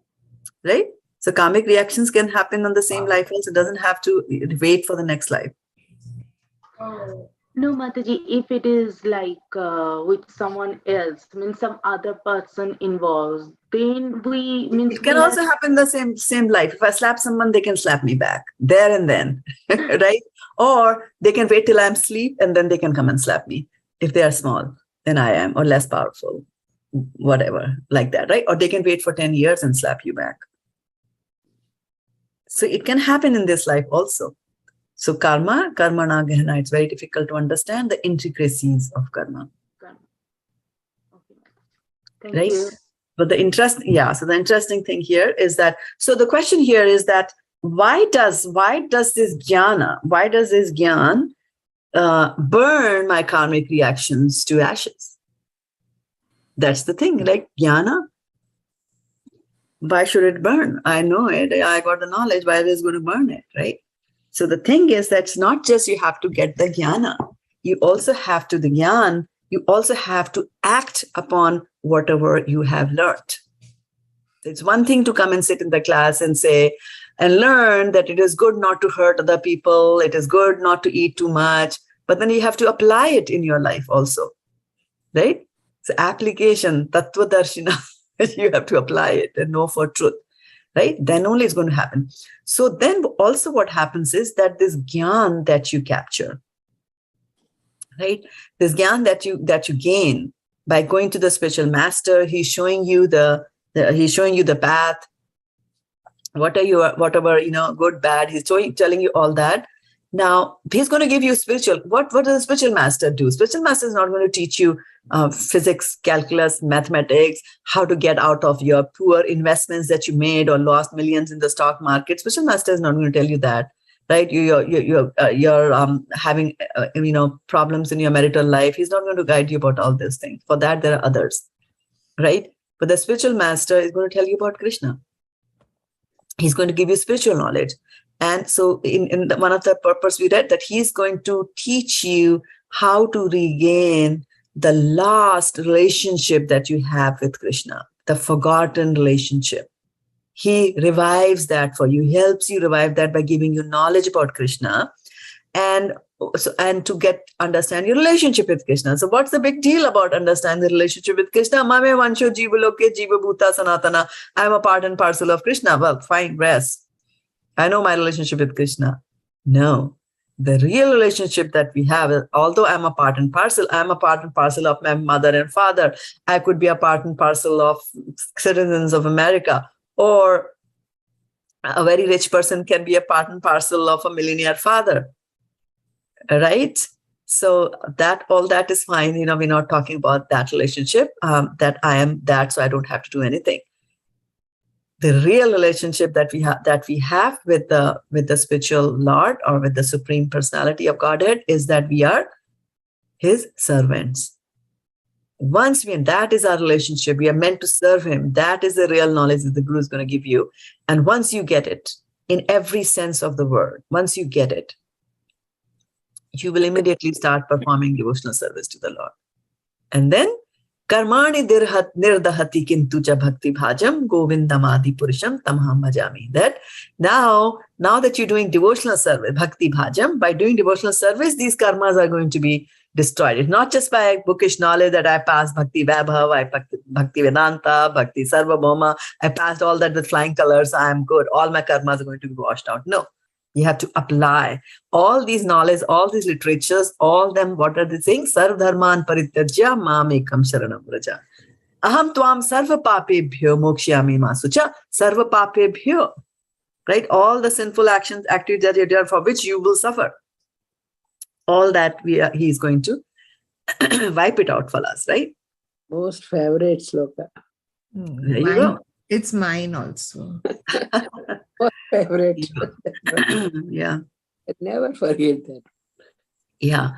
Right? So karmic reactions can happen on the same life also. It doesn't have to wait for the next life. No, Mataji, if it is like with someone else, means some other person involved, then we means It can we also happen in the same life. If I slap someone, they can slap me back there and then, right? Or they can wait till I'm asleep and then they can come and slap me if they are small than I am or less powerful, whatever, like that, right? Or they can wait for 10 years and slap you back. So it can happen in this life also. So karma na gehna, it's very difficult to understand the intricacies of karma. Okay. Thank Right? you. But the interesting thing here is that, so the question here is that why does this jnana burn my karmic reactions to ashes? That's the thing, like jnana. Why should it burn? I know it. I got the knowledge. Why is it going to burn it, right? So the thing is that it's not just you have to get the jnana. You also have to act upon whatever you have learned. It's one thing to come and sit in the class and say, and learn that it is good not to hurt other people. It is good not to eat too much. But then you have to apply it in your life also, right? So application, tattva darshina, you have to apply it and know for truth, right? Then only it's going to happen. So then also what happens is that this gyan that you capture, right? This gyan that you gain by going to the spiritual master, he's showing you the path. Whatever, good, bad, he's telling you all that. Now, he's going to give you spiritual. What does the spiritual master do? Spiritual master is not going to teach you physics, calculus, mathematics, how to get out of your poor investments that you made or lost millions in the stock market. Spiritual master is not going to tell you that, right? You're having problems in your marital life. He's not going to guide you about all these things. For that, there are others, right? But the spiritual master is going to tell you about Krishna. He's going to give you spiritual knowledge. And so in one of the purpose we read that he's going to teach you how to regain the lost relationship that you have with Krishna, the forgotten relationship. He revives that for you. He helps you revive that by giving you knowledge about Krishna and to understand your relationship with Krishna. So what's the big deal about understanding the relationship with Krishna? Mame vansho jiva loke jiva bhuta sanatana. I'm a part and parcel of Krishna. Well, fine, rest. I know my relationship with Krishna. No, the real relationship that we have, although I'm a part and parcel of my mother and father. I could be a part and parcel of citizens of America, or a very rich person can be a part and parcel of a millionaire father, right? So all that is fine. We're not talking about that relationship, that I am that, so I don't have to do anything. The real relationship that we have with the spiritual Lord or with the Supreme Personality of Godhead is that we are His servants. That is our relationship. We are meant to serve Him. That is the real knowledge that the Guru is going to give you. And once you get it, in every sense of the word, once you get it, you will immediately start performing devotional service to the Lord. And then Karmani nirdahati kintu cha bhakti bhajam govindamadi purusham tamham bhajami. That now that you're doing devotional service, bhakti bhajam, by doing devotional service, these karmas are going to be destroyed. It's not just by bookish knowledge that I passed Bhakti Vaibhav, I passed Bhakti Vedanta, Bhakti Sarvabhauma, I passed all that with flying colors, I am good. All my karmas are going to be washed out. No. You have to apply all these knowledge, all these literatures, all them, what are they saying? Sarv dharman parityajya mam ekam sharanam vraja. Aham tvam sarva papebhyo mokshyami masucha. Sarva papebhyo. Right? All the sinful activities that you done for which you will suffer. All that he is going to wipe it out for us, right? Most favorite sloka. There you go. It's mine also. Most favorite. Yeah. I never forget that. Yeah.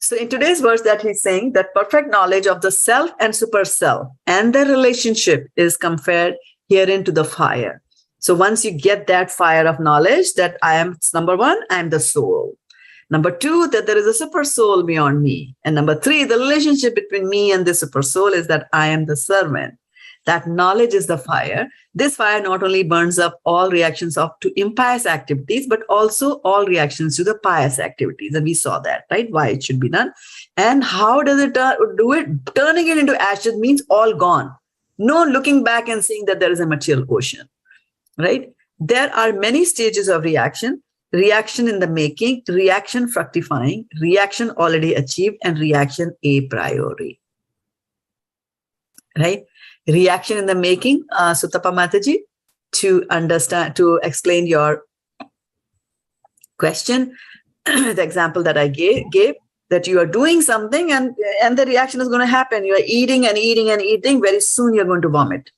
So in today's verse that he's saying that perfect knowledge of the self and super self and their relationship is compared herein to the fire. So once you get that fire of knowledge that I am, number one, I am the soul. Number two, that there is a super soul beyond me. And number three, the relationship between me and the super soul is that I am the servant. That knowledge is the fire. This fire not only burns up all reactions to impious activities, but also all reactions to the pious activities. And we saw that, right? Why it should be done. And how does it do it? Turning it into ashes means all gone. No looking back and seeing that there is a material ocean, right? There are many stages of reaction. Reaction in the making, reaction fructifying, reaction already achieved, and reaction a priori. Right? Reaction in the making, Sutapa Mataji, to explain your question, the example that I gave, that you are doing something and the reaction is going to happen. You are eating and eating and eating. Very soon you're going to vomit.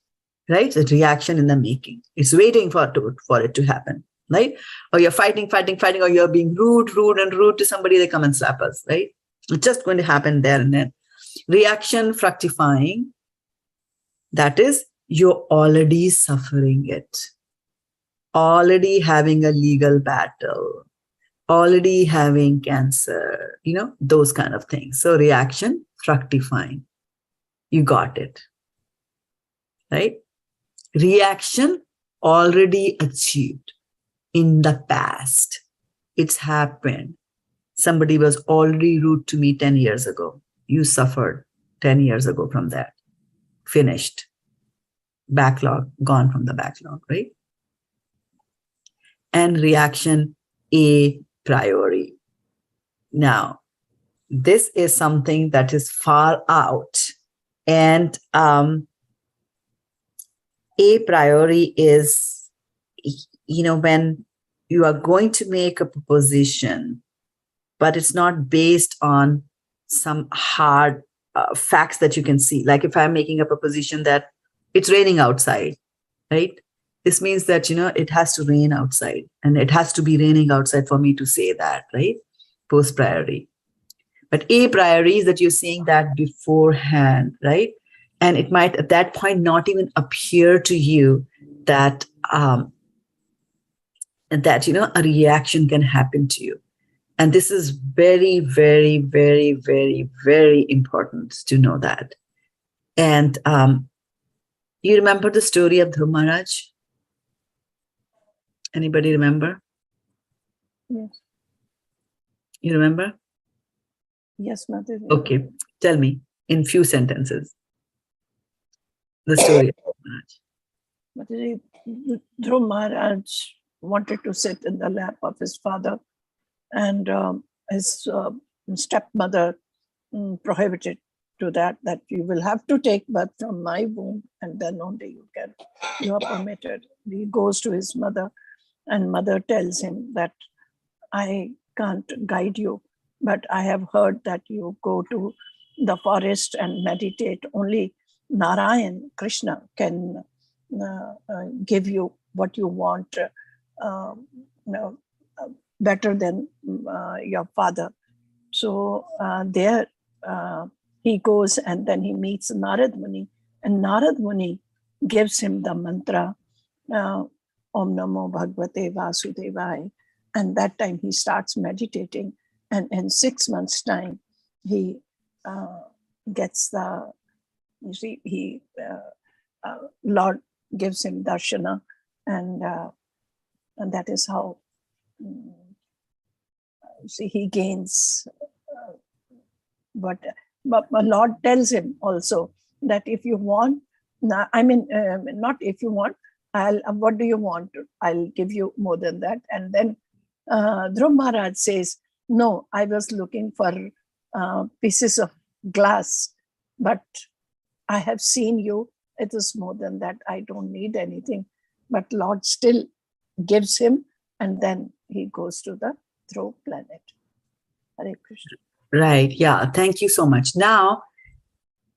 Right? It's reaction in the making. It's waiting for it to happen. Right? Or you're fighting, or you're being rude to somebody, they come and slap us, right? It's just going to happen there and then. Reaction fructifying, that is, you're already suffering it, already having a legal battle, already having cancer, those kind of things. So reaction fructifying, you got it, right? Reaction already achieved. In the past, it's happened. Somebody was already rude to me 10 years ago. You suffered 10 years ago from that. Finished. Backlog, gone from the backlog, right? And reaction a priori. Now, this is something that is far out. And a priori is, when you are going to make a proposition, but it's not based on some hard facts that you can see. Like if I'm making a proposition that it's raining outside, right? This means that, it has to rain outside and it has to be raining outside for me to say that, right? Post priori. But a priori is that you're saying that beforehand, right? And it might at that point not even appear to you that, a reaction can happen to you. And this is very, very, very, very, very important to know that. And you remember the story of Dhruv Maharaj? Anybody remember? Yes. You remember? Yes, Mataji. Okay. Tell me in few sentences the story of Dhruv Maharaj. Mataji, Dhruv Maharaj wanted to sit in the lap of his father, and his stepmother prohibited to that you will have to take birth from my womb, and then only you are permitted. He goes to his mother, and mother tells him that I can't guide you, but I have heard that you go to the forest and meditate. Only Narayan, Krishna, can give you what you want, better than your father. So there he goes, and then he meets Narad Muni, and Narad Muni gives him the mantra, Om Namo Bhagavate Vasudevaya. And that time he starts meditating, and in 6 months' time, he gets Lord gives him darshana, and that is how he gains. But Lord tells him also that if you want, not if you want, what do you want? I'll give you more than that. And then Dhruv Maharaj says, no, I was looking for pieces of glass, but I have seen you. It is more than that. I don't need anything. But Lord still gives him, and then he goes to the Dhruv planet. Hare Krishna. Right. Yeah. Thank you so much. Now,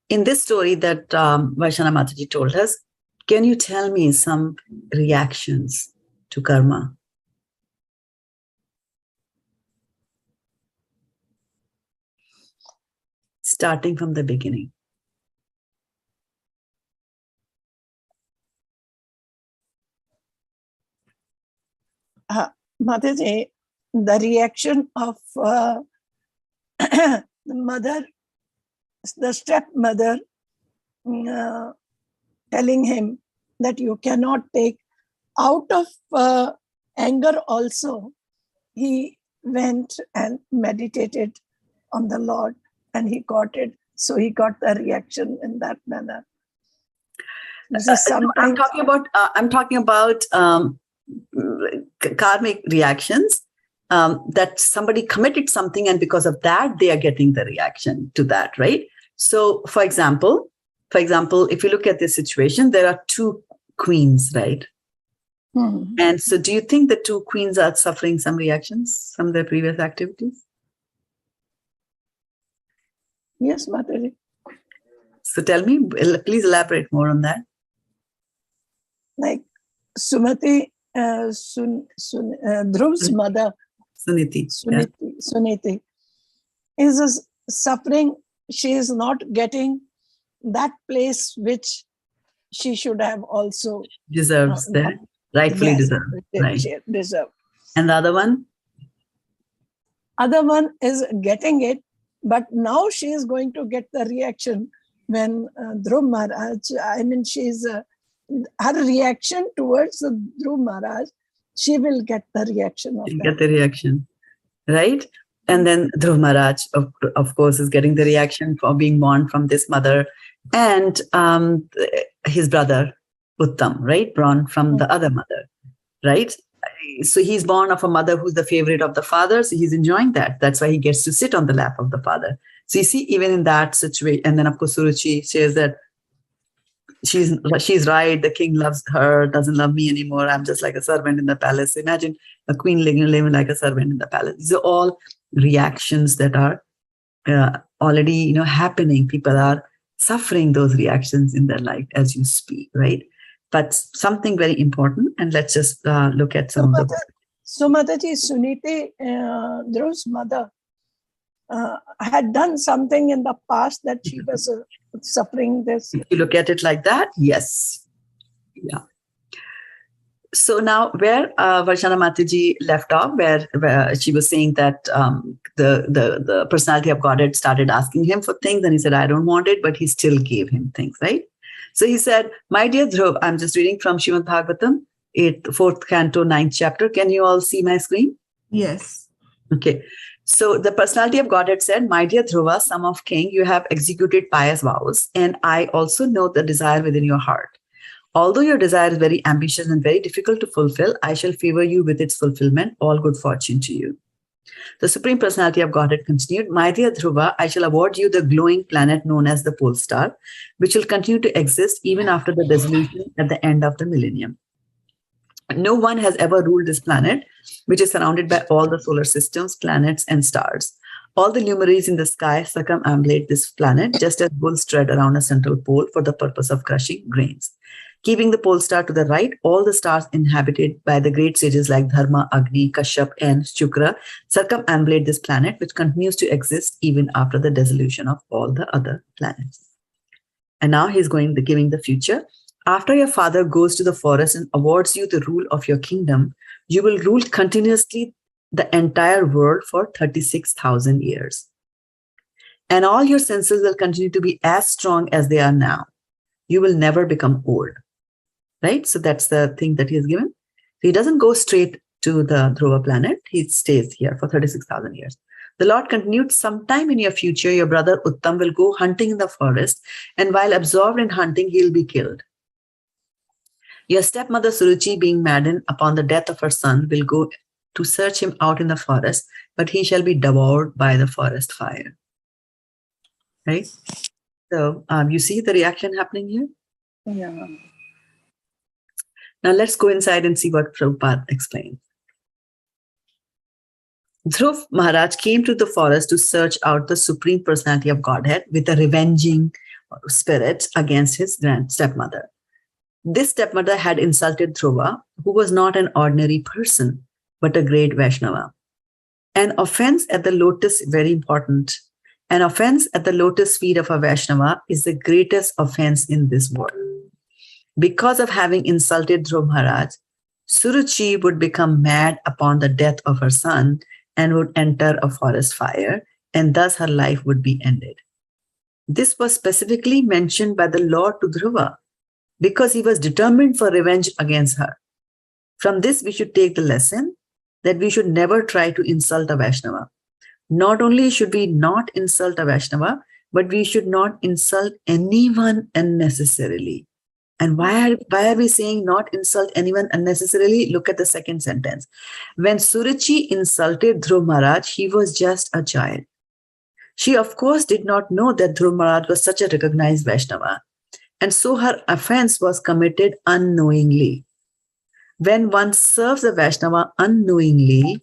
in this story that Vaishana Mataji told us, can you tell me some reactions to karma? Starting from the beginning. Mataji, the reaction of the mother, the stepmother, telling him that you cannot take. Out of anger also, he went and meditated on the Lord, and he got it. So he got the reaction in that manner. This is I'm talking about karmic reactions. That somebody committed something, and because of that, they are getting the reaction to that, right? So, for example, if you look at this situation, there are two queens, right? Hmm. And so, do you think the two queens are suffering some reactions from their previous activities? Yes, Mataji. So, tell me, please elaborate more on that. Like Sumati, Dhruv's mother, Suniti. Yeah. Suniti, is suffering. She is not getting that place which she should have also Deserves that. Rightfully deserved. Right. Deserve. And the other one? Other one is getting it, but now she is going to get the reaction when Dhruv Maharaj, her reaction towards the Dhruv Maharaj, she will get the reaction of that. Get the reaction, right? And then Dhruv Maharaj, of course, is getting the reaction for being born from this mother, and his brother Uttam, right? Born from the other mother, right? So he's born of a mother who's the favorite of the father. So he's enjoying that. That's why he gets to sit on the lap of the father. So you see, even in that situation, and then of course Suruchi says that she's right. The king loves her, doesn't love me anymore. I'm just like a servant in the palace. Imagine a queen living like a servant in the palace. These are all reactions that are already, happening. People are suffering those reactions in their life as you speak, right? But something very important, and let's just look at some of the. So Mataji, Suniti, Dhruv's mother, had done something in the past that she was suffering this. If you look at it like that, yes. Yeah. So now where Varshana Mataji left off, where she was saying that the personality of Godhead started asking him for things, and he said, I don't want it, but he still gave him things, right? So he said, my dear Dhruv, I'm just reading from Srimad Bhagavatam, 4th canto, 9th chapter. Can you all see my screen? Yes. Okay. So the personality of Godhead said, my dear Dhruva, son of king, you have executed pious vows, and I also know the desire within your heart. Although your desire is very ambitious and very difficult to fulfill, I shall favor you with its fulfillment. All good fortune to you. The Supreme Personality of Godhead continued, my dear Dhruva, I shall award you the glowing planet known as the pole star, which will continue to exist even after the dissolution at the end of the millennium. No one has ever ruled this planet, which is surrounded by all the solar systems, planets, and stars. All the luminaries in the sky circumambulate this planet, just as bulls tread around a central pole for the purpose of crushing grains. Keeping the pole star to the right, all the stars inhabited by the great sages like Dharma, Agni, Kashyap, and Shukra circumambulate this planet, which continues to exist even after the dissolution of all the other planets. And now he's giving the future. After your father goes to the forest and awards you the rule of your kingdom, you will rule continuously the entire world for 36,000 years. And all your senses will continue to be as strong as they are now. You will never become old. Right? So that's the thing that he has given. He doesn't go straight to the Dhruva planet. He stays here for 36,000 years. The Lord continued, sometime in your future, your brother Uttam will go hunting in the forest, and while absorbed in hunting, he'll be killed. Your stepmother Suruchi, being maddened upon the death of her son, will go to search him out in the forest, but he shall be devoured by the forest fire. Right? So you see the reaction happening here? Yeah. Now let's go inside and see what Prabhupada explains. Dhruv Maharaj came to the forest to search out the Supreme Personality of Godhead with a revenging spirit against his stepmother. This stepmother had insulted Dhruva, who was not an ordinary person, but a great Vaishnava. An offense at the lotus, very important, an offense at the lotus feet of a Vaishnava is the greatest offense in this world. Because of having insulted Dhruv Maharaj, Suruchi would become mad upon the death of her son and would enter a forest fire, and thus her life would be ended. This was specifically mentioned by the Lord to Dhruva. because he was determined for revenge against her. From this, we should take the lesson that we should never try to insult a Vaishnava. Not only should we not insult a Vaishnava, but we should not insult anyone unnecessarily. And why are we saying not insult anyone unnecessarily? Look at the second sentence. When Suruchi insulted Dhruv Maharaj, he was just a child. She, of course, did not know that Dhruv Maharaj was such a recognized Vaishnava. And so her offense was committed unknowingly. When one serves a Vaishnava unknowingly,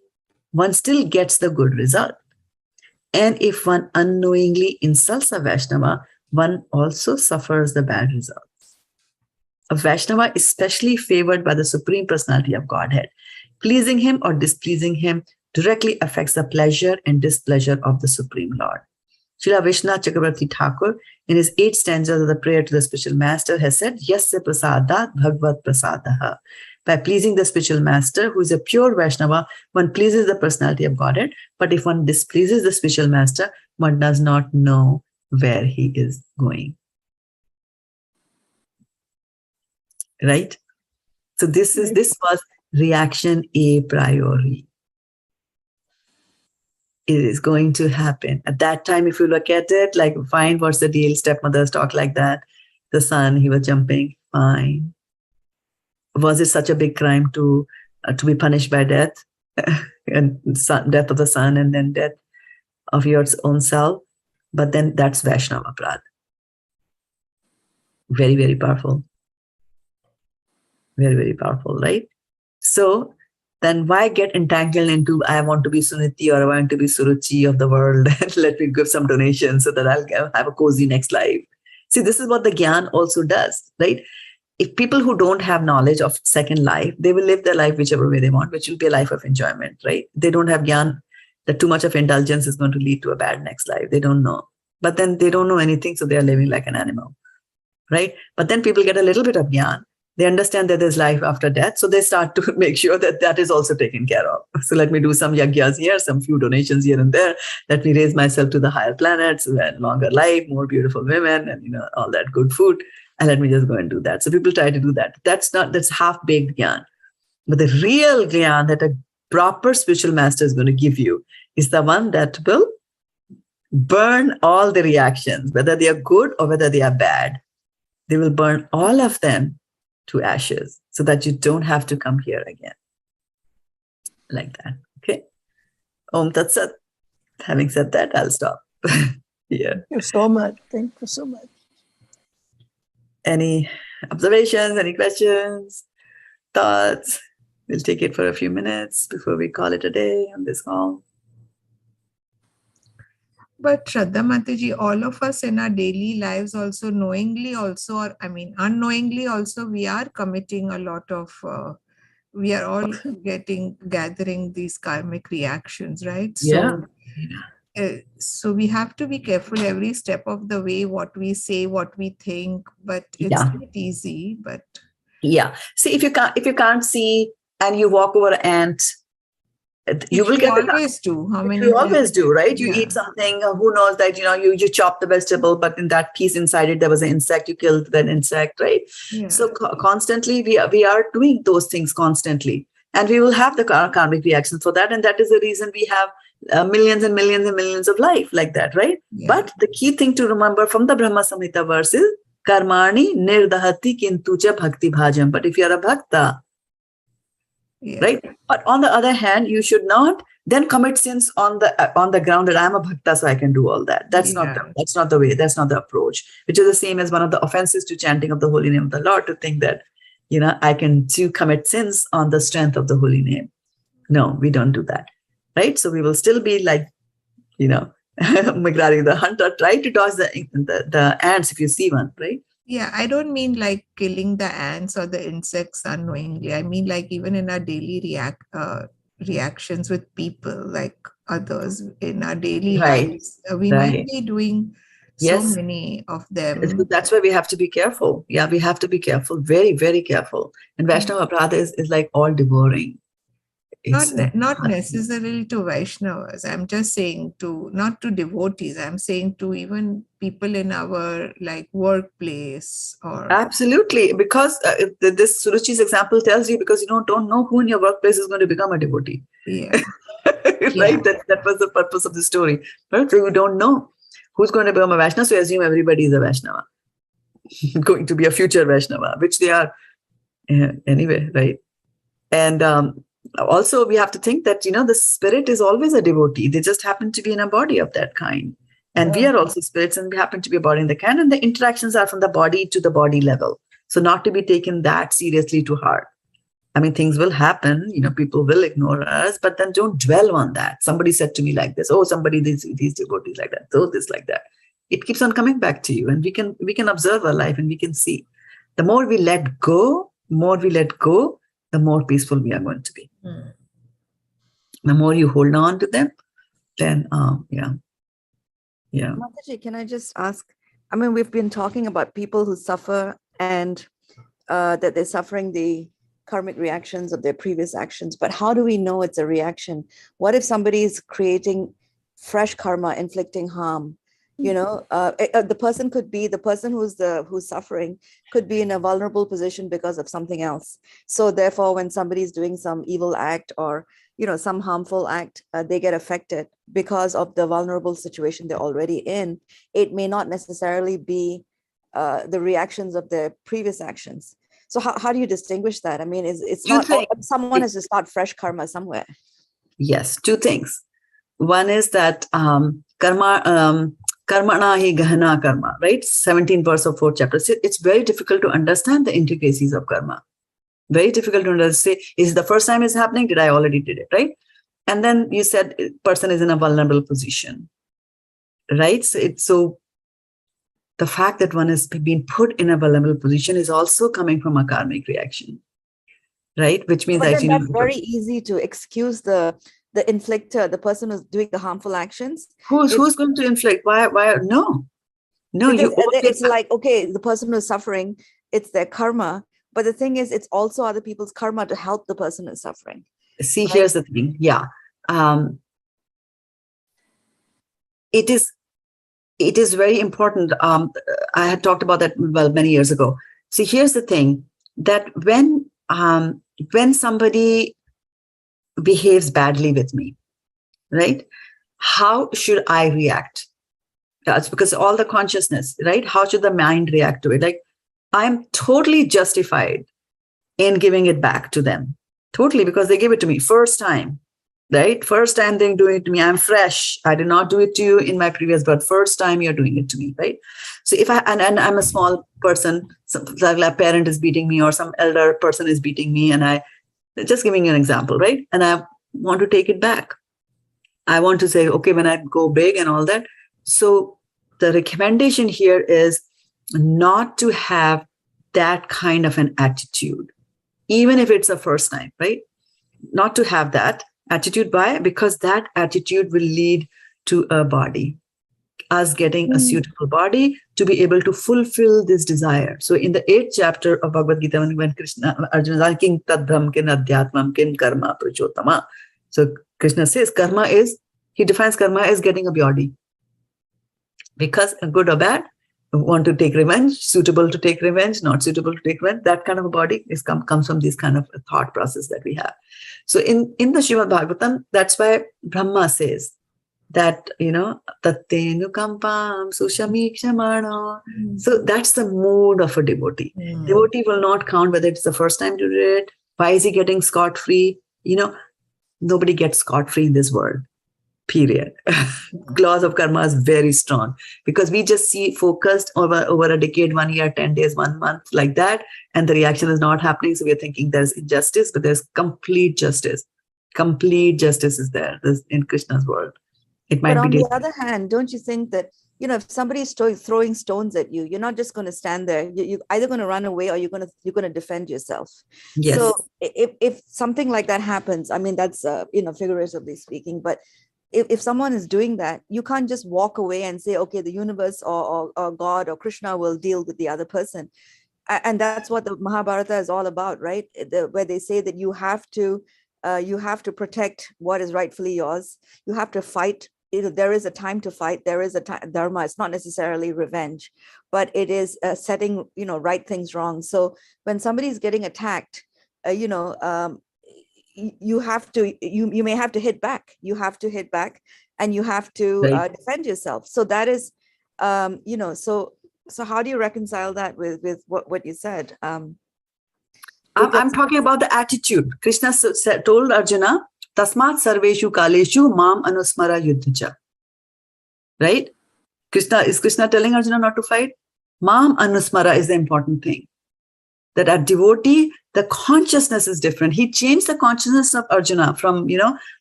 one still gets the good result. And if one unknowingly insults a Vaishnava, one also suffers the bad result. A Vaishnava is specially favored by the Supreme Personality of Godhead. Pleasing him or displeasing him directly affects the pleasure and displeasure of the Supreme Lord. Srila Vishnu Chakravarti Thakur, in his 8 stanzas of the prayer to the spiritual master, has said, Yasya prasadat bhagavad prasadaha. By pleasing the spiritual master, who is a pure Vaishnava, one pleases the personality of Godhead. But if one displeases the spiritual master, one does not know where he is going. Right? So this was reaction a priori. It is going to happen. At that time, if you look at it, like, fine, what's the deal? Stepmothers talk like that. The son, he was jumping, fine. Was it such a big crime to be punished by death? And death of the son and then death of your own self? But then that's Vaishnava Prad. Very, very powerful. Very, very powerful, right? So then why get entangled into, I want to be Suniti or I want to be Suruchi of the world, and let me give some donations so that I'll have a cozy next life. See, this is what the Gyan also does, right? If people who don't have knowledge of second life, they will live their life whichever way they want, which will be a life of enjoyment, right? They don't have Gyan that too much of indulgence is going to lead to a bad next life. They don't know. But then they don't know anything, so they are living like an animal, right? But then people get a little bit of Gyan. They understand that there's life after death. So they start to make sure that that is also taken care of. So let me do some yagyas here, some few donations here and there. Let me raise myself to the higher planets, and longer life, more beautiful women, and all that good food. And let me just go and do that. So people try to do that. That's half-baked Gyan. But the real Gyan that a proper spiritual master is going to give you is the one that will burn all the reactions, whether they are good or whether they are bad. They will burn all of them to ashes so that you don't have to come here again. Like that. Okay? Om Tat Sat. Having said that, I'll stop. Yeah. Thank you so much. Thank you so much. Any observations, any questions, thoughts? We'll take it for a few minutes before we call it a day on this call. But Shraddha Mataji, all of us in our daily lives also, knowingly also, or unknowingly also, we are committing a lot of, we are all gathering these karmic reactions, right? Yeah. So we have to be careful every step of the way, what we say, what we think, but it's not easy, but. Yeah. See, if you can't see and you walk over an ant, you will get always do. How many? You always do, right? You Yeah. eat something, who knows that, you chop the vegetable, but in that piece inside it, there was an insect, you killed that insect, right? Yeah. So constantly, we are doing those things constantly. And we will have the karmic reactions for that. And that is the reason we have millions and millions and millions of life like that, right? Yeah. But the key thing to remember from the Brahma Samhita verse is, Karmani nirdahati kintucha bhakti bhajam. But if you're a bhakta, right? But on the other hand, you should not then commit sins on the ground that I'm a bhakta, so I can do all that. That's not the way. That's not the approach. Which is the same as one of the offenses to chanting of the holy name of the Lord, to think that I can too commit sins on the strength of the holy name. No, we don't do that, right? So we will still be like, Migrari the hunter, try to dodge the ants if you see one, right? Yeah, I don't mean like killing the ants or the insects unknowingly. I mean like even in our daily reactions with people, like others in our daily lives, we might be doing so many of them. That's why we have to be careful. Yeah, we have to be careful, very, very careful. And Vaishnava Aparadha is like all devouring. It's Not necessarily to Vaishnavas. I'm just saying not to devotees. I'm saying to even people in our like workplace or. absolutely, because this Suruchi's example tells you, because you don't know who in your workplace is going to become a devotee. Yeah. Right? That was the purpose of the story. Right? So you don't know who's going to become a Vaishnava, so you assume everybody is a Vaishnava, going to be a future Vaishnava, which they are anyway, right? And also we have to think that, the spirit is always a devotee. They just happen to be in a body of that kind. And we are also spirits, and we happen to be a body in the kind, and the interactions are from the body to the body level. So not to be taken that seriously to heart. I mean, things will happen, people will ignore us, but then don't dwell on that. Somebody said to me like this, oh, somebody, these devotees like that, so this like that. It keeps on coming back to you, and we can observe our life, and we can see. The more we let go, the more peaceful we are going to be. The more you hold on to them, then yeah. Mataji, can I just ask? I mean, we've been talking about people who suffer and that they're suffering the karmic reactions of their previous actions, but how do we know it's a reaction? What if somebody is creating fresh karma, inflicting harm? The person who's suffering could be in a vulnerable position because of something else. So therefore, when somebody is doing some evil act or some harmful act, they get affected because of the vulnerable situation they're already in. It may not necessarily be the reactions of their previous actions. So how do you distinguish that? I mean, it's not someone has to start fresh karma somewhere. Yes, two things. One is that karmana hi gahana karma, right? 17th verse of 4th chapter. It's very difficult to understand the intricacies of karma. Very difficult to understand. Say, is it the first time it's happening? Did I already did it, right? And then you said person is in a vulnerable position, right? So the fact that one has been put in a vulnerable position is also coming from a karmic reaction, right? Which means that that's very easy to excuse the inflictor, the person who's doing the harmful actions. Who's going to inflict? Why? No. It's like, okay, the person who's suffering, it's their karma. But the thing is, it's also other people's karma to help the person who's suffering. See, right? Here's the thing. Yeah. It is very important. I had talked about that many years ago. See, here's the thing, that when somebody behaves badly with me, right? How should I react? That's because all the consciousness, right? How should the mind react to it? Like, I'm totally justified in giving it back to them. Totally, because they gave it to me first time, right? First time they're doing it to me. I'm fresh. I did not do it to you in my previous birth. First time you're doing it to me, right? So if and I'm a small person, like a parent is beating me or some elder person is beating me, and I just giving you an example, right? And I want to take it back. I want to say, okay, when I go big and all that. So the recommendation here is not to have that kind of an attitude, even if it's the first time, right? Not to have that attitude. Why? Because that attitude will lead to a body, us getting a suitable body to be able to fulfill this desire. So in the 8th chapter of Bhagavad-gita, when Arjuna is asking tadbram kin adhyatmam kin karma prachottama. So Krishna says he defines karma as getting a body. Because good or bad, want to take revenge, suitable to take revenge, not suitable to take revenge, that kind of a body comes from this kind of a thought process that we have. So in the Srimad Bhagavatam, that's why Brahma says that, tattenu kampam sushamikshamano. So that's the mood of a devotee. Devotee will not count whether it's the first time to do it. Why is he getting scot-free? Nobody gets scot-free in this world. Period. Laws of karma is very strong because we just see focused over a decade, 1 year, 10 days, 1 month, like that, and the reaction is not happening. So we're thinking there's injustice, but there's complete justice. Complete justice is there in Krishna's world. It might but on be the other hand, don't you think that if somebody is throwing stones at you, you're not just going to stand there. You're either going to run away or you're going to defend yourself. Yes. So if something like that happens, I mean, that's figuratively speaking, but if someone is doing that, you can't just walk away and say, okay, the universe or God or Krishna will deal with the other person. And that's what the Mahabharata is all about, right? Where they say that you have to You have to protect what is rightfully yours. You have to fight. There is a time to fight. There is a time, dharma. It's not necessarily revenge, but it is setting, right things wrong. So when somebody is getting attacked, you have to, you may have to hit back. You have to hit back, and you have to Right. defend yourself. So that is, so how do you reconcile that with what you said? I'm talking about the attitude. Krishna told Arjuna, Tasmat sarveshu kaleshu mam anusmara yuddhacha. Right? Is Krishna telling Arjuna not to fight? Mam anusmara is the important thing. That a devotee, the consciousness is different. He changed the consciousness of Arjuna from,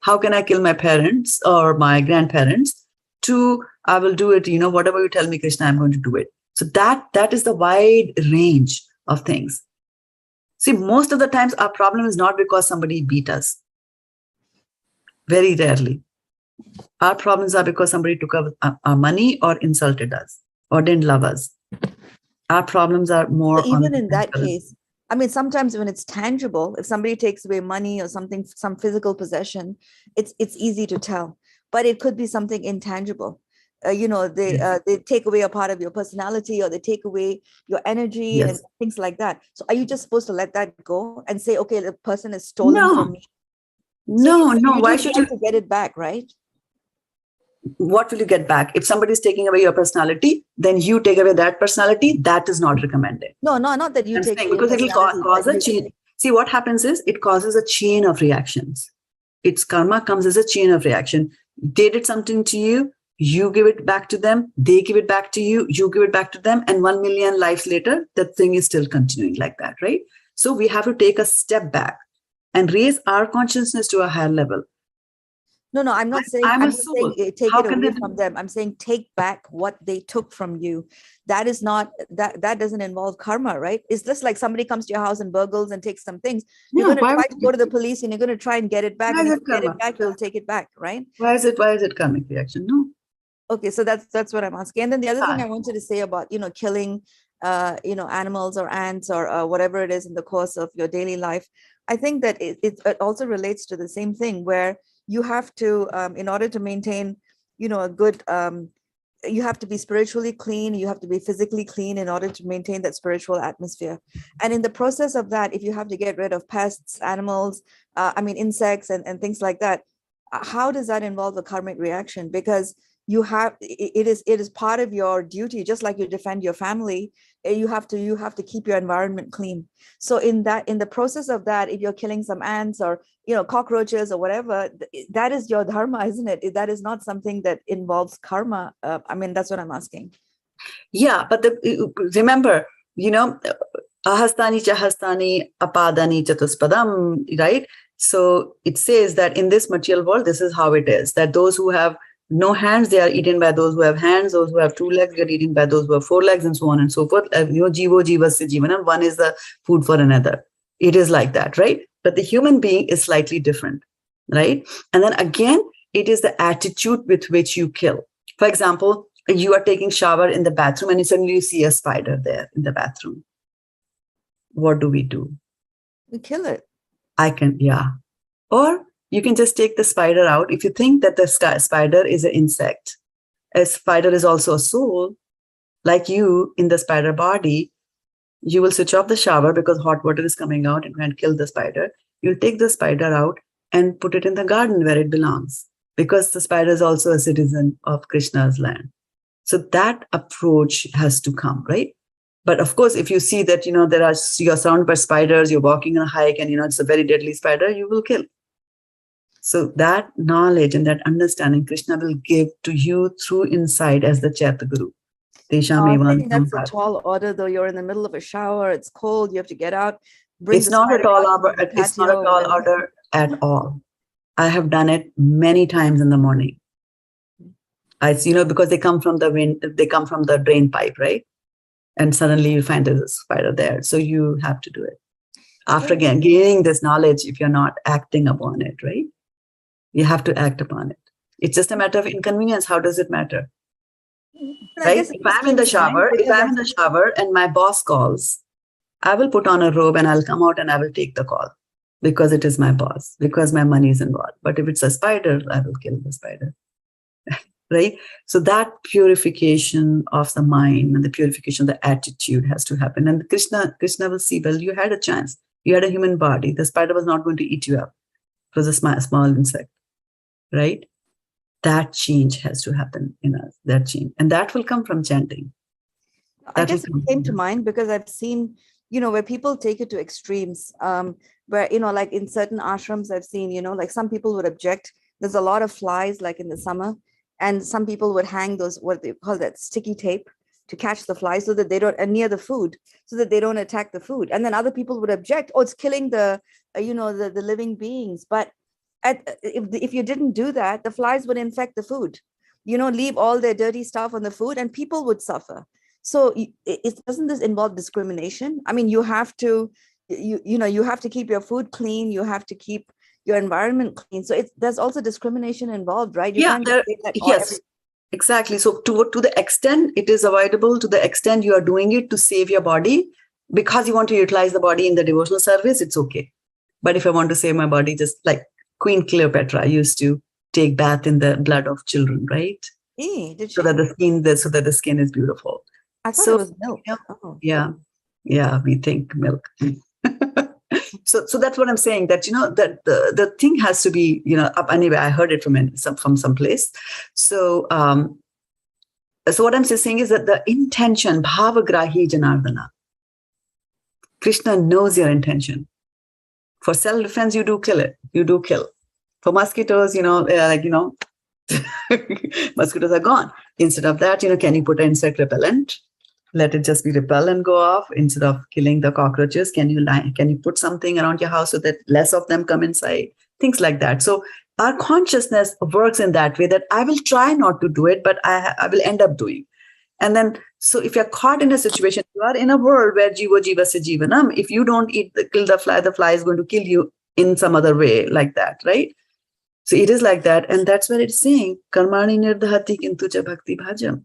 how can I kill my parents or my grandparents, to I will do it, whatever you tell me, Krishna, I'm going to do it. So that is the wide range of things. See, most of the times our problem is not because somebody beat us. Very rarely. Our problems are because somebody took our money or insulted us or didn't love us. Our problems are more even in that case, I mean, sometimes when it's tangible, if somebody takes away money or something, some physical possession, it's easy to tell. But it could be something intangible. They take away a part of your personality, or they take away your energy and things like that. So are you just supposed to let that go and say, okay, the person is stolen from me? No. Why should you get it back, right? What will you get back? If somebody is taking away your personality, then you take away that personality. That is not recommended. No, not that you take away, because it will cause a chain. See, what happens is it causes a chain of reactions. Its karma comes as a chain of reaction. They did something to you, you give it back to them, they give it back to you, you give it back to them, and 1 million lives later, that thing is still continuing like that, right? So we have to take a step back and raise our consciousness to a higher level. No, I'm not saying, I'm not saying take it away from them. I'm saying take back what they took from you. That is not, that doesn't involve karma, right? It's just like somebody comes to your house and burgles and takes some things. You're going to try to go to the police and you're going to try and get it back. And if you get it back, you'll take it back, right? Why is it karmic reaction? No. Okay, so that's what I'm asking. And then the other thing I wanted to say about, killing, animals or ants or whatever it is in the course of your daily life, I think that it also relates to the same thing where you have to, in order to maintain, a good, you have to be spiritually clean, you have to be physically clean in order to maintain that spiritual atmosphere. And in the process of that, if you have to get rid of pests, animals, insects and things like that, how does that involve a karmic reaction? Because it is part of your duty, just like you defend your family, you have to keep your environment clean. So in the process of that, if you're killing some ants or cockroaches or whatever, that is your dharma, isn't it? That is not something that involves karma. That's what I'm asking. Yeah, but remember, ahastani chahastani apadani chatuspadam, right? So it says that in this material world, this is how it is, that those who have no hands, they are eaten by those who have hands. Those who have 2 legs get eaten by those who have 4 legs, and so on and so forth. Jivo jivasya jivanam. One is the food for another. It is like that, right? But the human being is slightly different, right? And then again, it is the attitude with which you kill. For example, you are taking shower in the bathroom and suddenly you see a spider there in the bathroom. What do? We kill it. Or you can just take the spider out. If you think that the spider is an insect, a spider is also a soul, like you in the spider body, you will switch off the shower because hot water is coming out and can kill the spider. You'll take the spider out and put it in the garden where it belongs, because the spider is also a citizen of Krishna's land. So that approach has to come, right? But of course, if you see that, you're surrounded by spiders, you're walking on a hike and, it's a very deadly spider, you will kill. So that knowledge and that understanding Krishna will give to you through insight as the Chaitya Guru. I think that's a tall order, though. You're in the middle of a shower, it's cold, you have to get out. It's not a tall order. It's not a tall order at all. I have done it many times in the morning. Because they come from the wind, they come from the drain pipe, right? And suddenly you find there's a spider there. So you have to do it. After again, gaining this knowledge, if you're not acting upon it, right? You have to act upon it. It's just a matter of inconvenience. How does it matter? Right? If I'm in the shower and my boss calls, I will put on a robe and I'll come out and I will take the call. because it is my boss, because my money is involved. But if it's a spider, I will kill the spider. Right? So that purification of the mind and the purification of the attitude has to happen. And Krishna will see, well, you had a chance. You had a human body. The spider was not going to eat you up. It was a small insect, right? That change has to happen in us, that change. And that will come from chanting. I guess it came to mind because I've seen, where people take it to extremes, where, like in certain ashrams I've seen, like some people would object. There's a lot of flies, like in the summer, and some people would hang those, what they call that, sticky tape to catch the flies so that they don't, near the food, so that they don't attack the food. And then other people would object, oh, it's killing the, the living beings. But if you didn't do that, the flies would infect the food, leave all their dirty stuff on the food and people would suffer. So doesn't this involve discrimination? I mean, you have to, you have to keep your food clean. You have to keep your environment clean. So there's also discrimination involved, right? You can't just say that yes, exactly. So to the extent it is avoidable, to the extent you are doing it to save your body, because you want to utilize the body in the devotional service, it's okay. But if I want to save my body, just like Queen Cleopatra used to take bath in the blood of children, right? Did she? So that the skin is beautiful. I thought it was milk. Oh. Yeah, we think milk. So that's what I'm saying, that, that the thing has to be, anyway, I heard it from some place. So what I'm saying is that the intention, bhavagrahi janardana, Krishna knows your intention. For self-defense, you do kill it. You do kill. For mosquitoes, mosquitoes are gone. Instead of that, can you put an insect repellent? Let it just be repel and go off. Instead of killing the cockroaches, can you put something around your house so that less of them come inside? Things like that. So our consciousness works in that way, that I will try not to do it, but I will end up doing. And then, so if you're caught in a situation, you are in a world where jiva se jivanam. If you don't kill the fly is going to kill you in some other way, like that, right? So it is like that. And that's what it's saying. Karmani nirdhati kintu cha bhakti bhajam.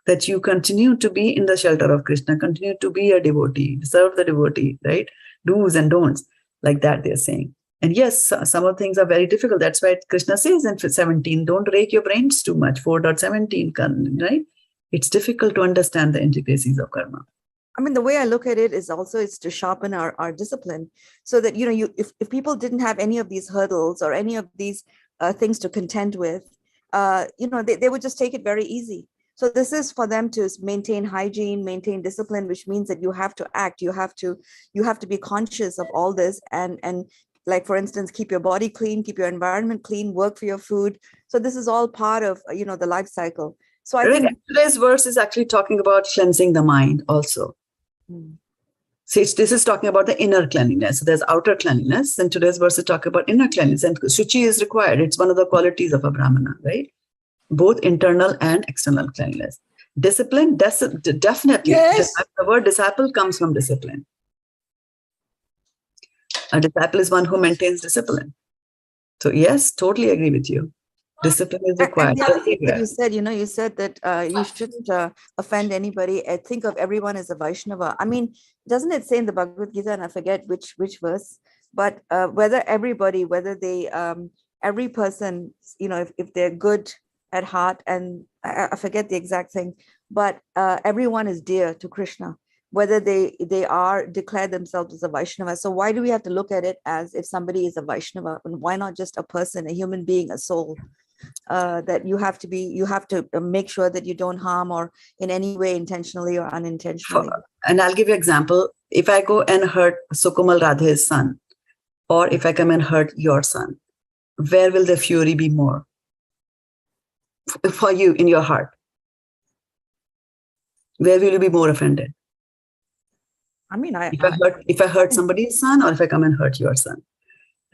That you continue to be in the shelter of Krishna, continue to be a devotee, serve the devotee, right? Do's and don'ts, like that they're saying. And yes, some of the things are very difficult. That's why Krishna says in 17, don't rake your brains too much, 4.17, right? It's difficult to understand the intricacies of karma. I mean, the way I look at it is also it's to sharpen our discipline, so that, if people didn't have any of these hurdles or any of these things to contend with, they would just take it very easy. So this is for them to maintain hygiene, maintain discipline, which means that you have to act, you have to be conscious of all this, and like, for instance, keep your body clean, keep your environment clean, work for your food. So this is all part of, the life cycle. So I think today's verse is actually talking about cleansing the mind also. So this is talking about the inner cleanliness. So there's outer cleanliness, and today's verse is talking about inner cleanliness. And shuchi is required. It's one of the qualities of a brahmana, right? Both internal and external cleanliness. Discipline, definitely. Yes. The word disciple comes from discipline. A disciple is one who maintains discipline. So yes, totally agree with you. Discipline is required. And the other thing that you said that you shouldn't offend anybody. I think of everyone as a Vaishnava. I mean, doesn't it say in the Bhagavad-gita, and I forget which verse, but whether they, every person, if they're good at heart, and I forget the exact thing, but everyone is dear to Krishna, whether they declare themselves as a Vaishnava. So why do we have to look at it as if somebody is a Vaishnava? And why not just a person, a human being, a soul? That you have to make sure that you don't harm or in any way intentionally or unintentionally. And I'll give you an example. If I go and hurt Sukumal Radhe's son, or if I come and hurt your son, where will the fury be more for you in your heart? Where will you be more offended? I mean, if I hurt somebody's son, or if I come and hurt your son.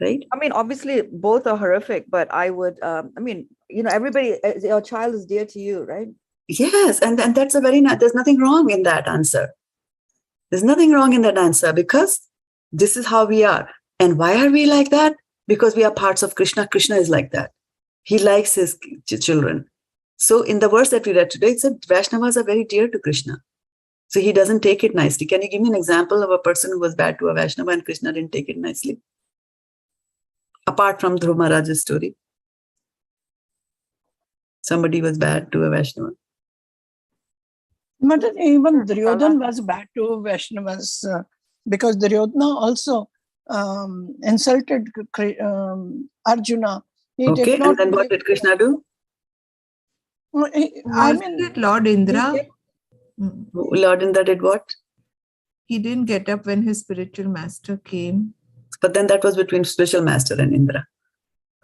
Right? I mean, obviously both are horrific, but I would, everybody, your child is dear to you, right? Yes. And that's there's nothing wrong in that answer. There's nothing wrong in that answer, because this is how we are. And why are we like that? Because we are parts of Krishna. Krishna is like that. He likes his children. So in the verse that we read today, it said Vaishnavas are very dear to Krishna. So he doesn't take it nicely. Can you give me an example of a person who was bad to a Vaishnava and Krishna didn't take it nicely? Apart from Dhruva Maharaj's story. Somebody was bad to a Vaishnava. But even Duryodhana was bad to Vaishnavas because Duryodhana also insulted Arjuna. He Okay, did not and then what did Krishna do? I mean, it Lord Indra? Lord Indra did what? He didn't get up when his spiritual master came. But then that was between spiritual master and Indra.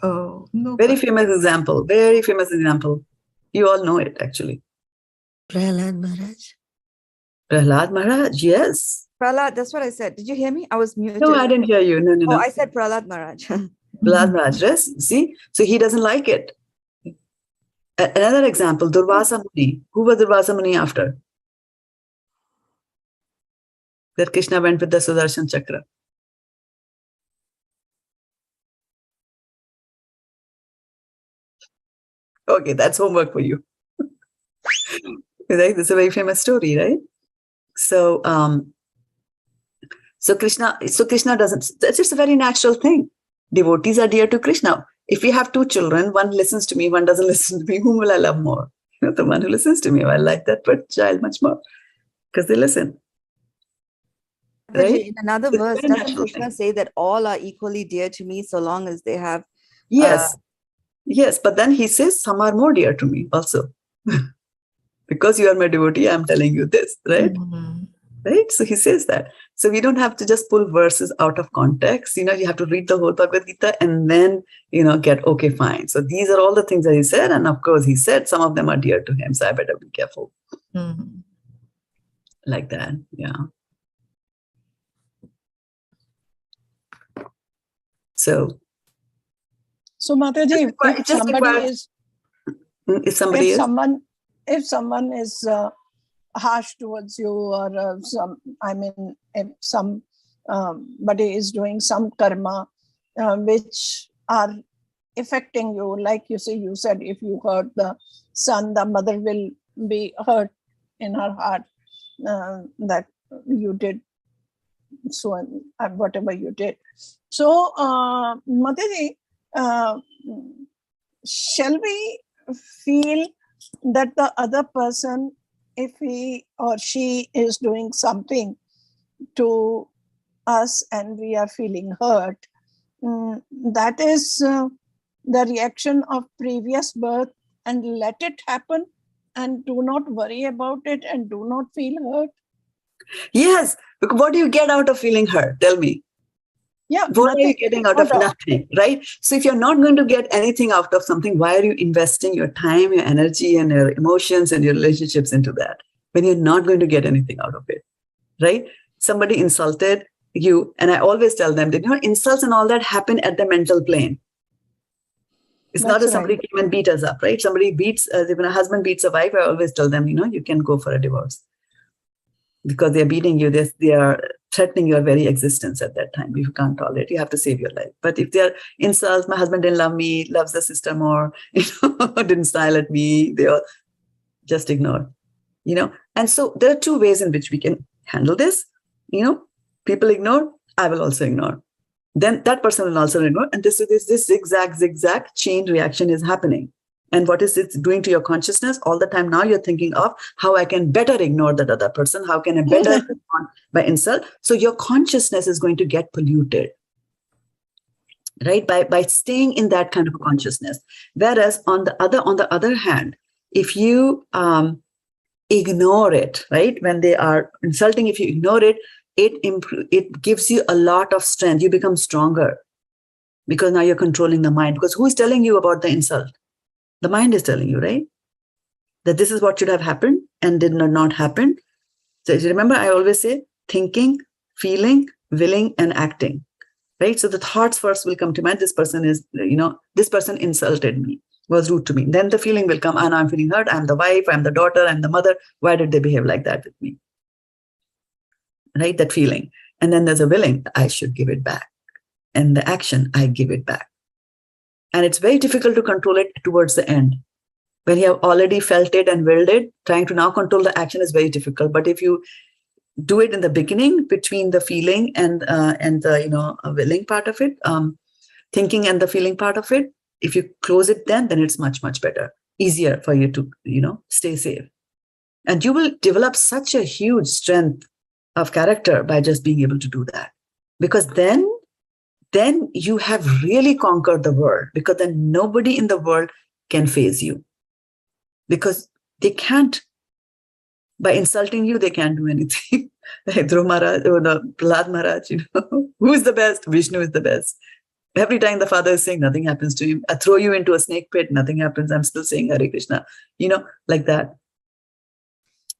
Oh, no. Very famous example. Very famous example. You all know it, actually. Prahlad Maharaj. Prahlad Maharaj, yes. Prahlad, that's what I said. Did you hear me? I was muted. No, I didn't hear you. No, no, Oh, no. I said Prahlad Maharaj. Prahlad Maharaj, yes. See? So he doesn't like it. Another example, Durvasa Muni. Who was Durvasa Muni after? That Krishna went with the Sudarshan Chakra. Okay, that's homework for you. Right? This is a very famous story, right? So, so Krishna doesn't, that's just a very natural thing. Devotees are dear to Krishna. If we have two children, one listens to me, one doesn't listen to me, whom will I love more? You know, the one who listens to me. I like that child much more because they listen. Right? In another It's a verse, very doesn't natural Krishna thing. say that all are equally dear to me so long as they have... Yes. Yes, but then he says some are more dear to me also. Because you are my devotee, I'm telling you this, right? Mm-hmm. Right? So he says that. So we don't have to just pull verses out of context. You know, you have to read the whole Bhagavad-gita and then, you know, get, okay, fine. So these are all the things that he said. And of course, he said some of them are dear to him. So I better be careful. Mm-hmm. Like that. Yeah. So Mataji, if someone is harsh towards you, or if somebody is doing some karma which are affecting you, like you said, if you hurt the son, the mother will be hurt in her heart that you did so whatever you did. So, Mataji, shall we feel that the other person, if he or she is doing something to us and we are feeling hurt, that is the reaction of previous birth, and let it happen and do not worry about it and do not feel hurt? Yes. What do you get out of feeling hurt? Tell me. Yeah, what are you getting out of nothing, right? So if you're not going to get anything out of something, why are you investing your time, your energy, and your emotions and your relationships into that when you're not going to get anything out of it, right? Somebody insulted you, and I always tell them that, you know, insults and all that happen at the mental plane. It's not that somebody came and beat us up, right? Somebody beats, when a husband beats a wife, I always tell them, you know, you can go for a divorce. Because they're beating you, they are threatening your very existence at that time. If you can't tolerate, you have to save your life. But if they're insults, my husband didn't love me, loves the sister more, you know, didn't smile at me, they all just ignore, you know. And so there are two ways in which we can handle this. You know, people ignore, I will also ignore. Then that person will also ignore. And this zigzag chain reaction is happening. And what is it doing to your consciousness? All the time now you're thinking of how I can better ignore that other person, how can I better respond by insult? So your consciousness is going to get polluted, right? By staying in that kind of a consciousness. Whereas on the other hand, if you ignore it, right? When they are insulting, if you ignore it, it gives you a lot of strength. You become stronger because now you're controlling the mind. Because who is telling you about the insult? The mind is telling you, right? That this is what should have happened and did not happen. So remember, I always say thinking, feeling, willing, and acting, right? So the thoughts first will come to mind. This person is, you know, this person insulted me, was rude to me. Then the feeling will come, and I'm feeling hurt. I'm the wife, I'm the daughter, I'm the mother. Why did they behave like that with me? Right? That feeling. And then there's a willing, I should give it back. And the action, I give it back. And it's very difficult to control it towards the end. When you have already felt it and willed it, trying to now control the action is very difficult. But if you do it in the beginning, between the feeling and the, you know, willing part of it, thinking and the feeling part of it, if you close it then it's much, much better, easier for you to, stay safe. And you will develop such a huge strength of character by just being able to do that. Because then you have really conquered the world, because then nobody in the world can faze you. Because they can't, by insulting you, they can't do anything. Like Dhruv Maharaj, or no, Prahlad Maharaj, who is the best? Vishnu is the best. Every time the father is saying, nothing happens to him. I throw you into a snake pit, nothing happens. I'm still saying Hare Krishna, like that.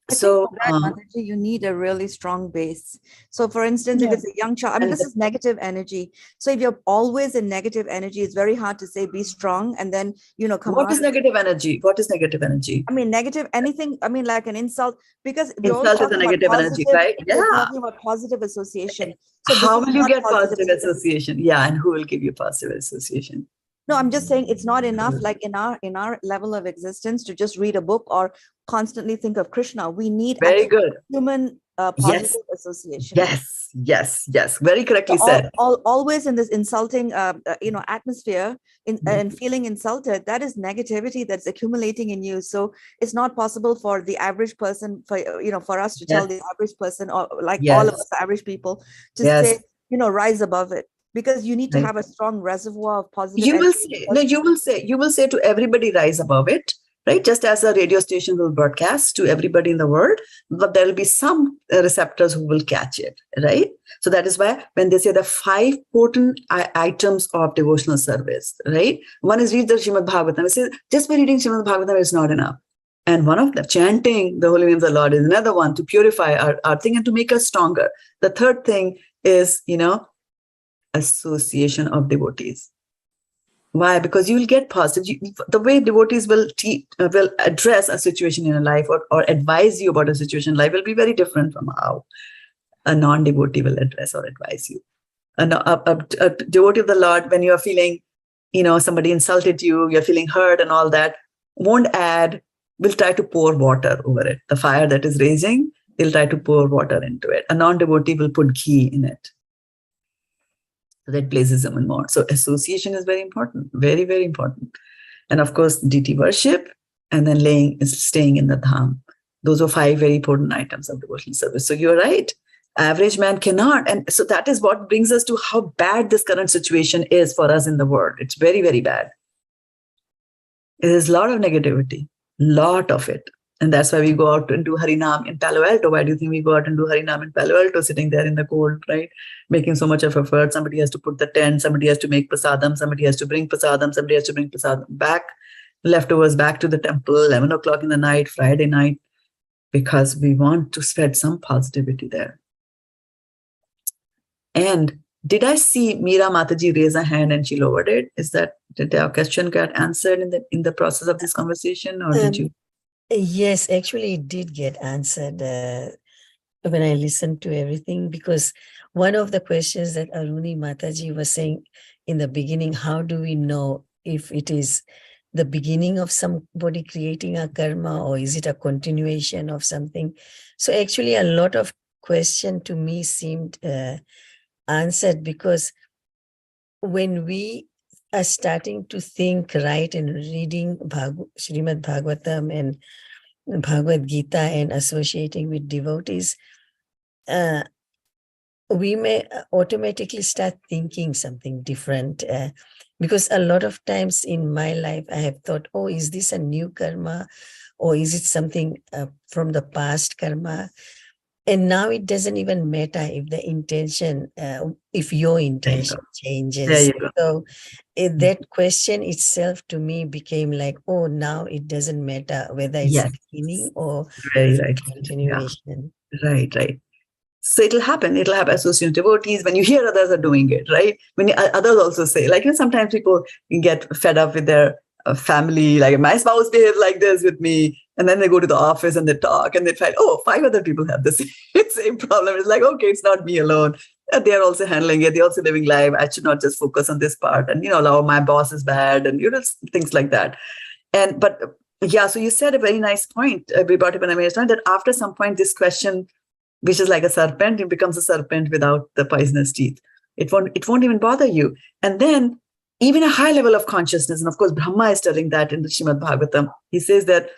I think So, for that, Mataji, you need a really strong base. So for instance, if Yeah. it's a young child, I mean, this is negative energy. So if you're always in negative energy, it's very hard to say, be strong. And then, come what out. is negative energy? What is negative energy? I mean, negative, anything, I mean, like an insult, because we're always Insult is a talking about negative energy, positive, right? we're Yeah. talking about positive association. So this How is will you not get positive association? Yeah, and who will give you positive association? No, I'm just saying it's not enough, like in our level of existence, to just read a book or constantly think of Krishna. We need Very actually good. human positive association. Yes. Very correctly So said. always in this insulting, atmosphere, and feeling insulted, that is negativity that's accumulating in you. So it's not possible for the average person, for us to tell the average person, or like all of us average people, to say, rise above it. Because you need to have a strong reservoir of positive energy. You will say to everybody, rise above it, right? Just as a radio station will broadcast to everybody in the world, but there will be some receptors who will catch it, right? So that is why when they say the 5 potent items of devotional service, right? One is read the Srimad Bhagavatam. It says just by reading Srimad Bhagavatam is not enough. And one of them, chanting the holy names of the Lord, is another one to purify our thing and to make us stronger. The third thing is, association of devotees. Why? Because you will get positive. The way devotees will address a situation in a life or advise you about a situation in life will be very different from how a non-devotee will address or advise you. A devotee of the Lord, when you are feeling, somebody insulted you, you're feeling hurt and all that, won't add, will try to pour water over it. The fire that is raging, they'll try to pour water into it. A non-devotee will put ghee in it. So that blazes them in more. So association is very important, very, very important. And of course, deity worship, and then staying in the dham. Those are 5 very important items of devotional service. So you're right. Average man cannot. And so that is what brings us to how bad this current situation is for us in the world. It's very, very bad. There's a lot of negativity, lot of it. And that's why we go out and do Harinam in Palo Alto. Why do you think we go out and do Harinam in Palo Alto, sitting there in the cold, right? Making so much of effort. Somebody has to put the tent, somebody has to make prasadam, somebody has to bring prasadam, somebody has to bring prasadam back, leftovers back to the temple, 11 o'clock in the night, Friday night, because we want to spread some positivity there. And did I see Meera Mataji raise a hand and she lowered it? Did our question get answered in the process of this conversation, or did you? Yes, actually it did get answered when I listened to everything, because one of the questions that Aruni Mataji was saying in the beginning, how do we know if it is the beginning of somebody creating a karma, or is it a continuation of something? So actually a lot of question to me seemed answered, because when we are starting to think right and reading Srimad Bhagavatam and Bhagavad-gita and associating with devotees, we may automatically start thinking something different, because a lot of times in my life I have thought, oh, is this a new karma, or is it something from the past karma? And now it doesn't even matter if the intention, if your intention changes. There you go. So that question itself to me became like, oh, now it doesn't matter whether it's a beginning or very right. Continuation. Yeah. Right. So it'll happen. Association devotees, when you hear others are doing it, right? When others also say, like, sometimes people get fed up with their family, like my spouse behaves like this with me. And then they go to the office and they talk and they find, 5 other people have the same problem. It's like, okay, it's not me alone. They're also handling it. They're also living life. I should not just focus on this part. And, my boss is bad and, things like that. So you said a very nice point. We brought up an amazing point that after some point, this question, which is like a serpent, it becomes a serpent without the poisonous teeth. It won't even bother you. And then even a high level of consciousness. And of course, Brahma is telling that in the Srimad Bhagavatam. He says that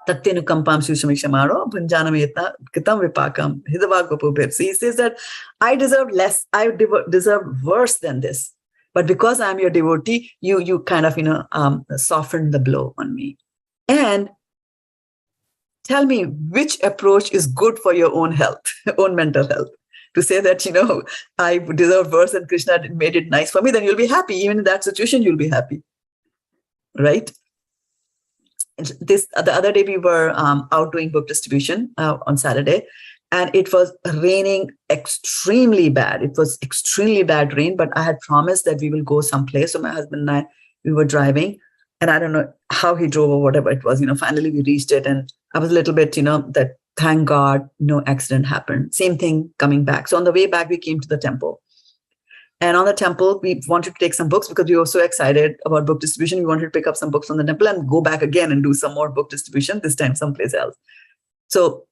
Tattenu kampam shushamikshamaaro bhanjanameta kitam vipakam hidavagopubir. So he says that I deserve less, I deserve worse than this. But because I'm your devotee, you kind of, soften the blow on me. And tell me which approach is good for your own health, own mental health. To say that, I deserve worse and Krishna made it nice for me, then you'll be happy. Even in that situation, you'll be happy. Right? The other day we were out doing book distribution on Saturday, and it was raining extremely bad. It was extremely bad rain, but I had promised that we will go someplace. So my husband and I, we were driving, and I don't know how he drove or whatever it was. Finally we reached it, and I was a little bit, that thank God no accident happened. Same thing coming back. So on the way back, we came to the temple. And on the temple, we wanted to take some books because we were so excited about book distribution. We wanted to pick up some books from the temple and go back again and do some more book distribution, this time someplace else. So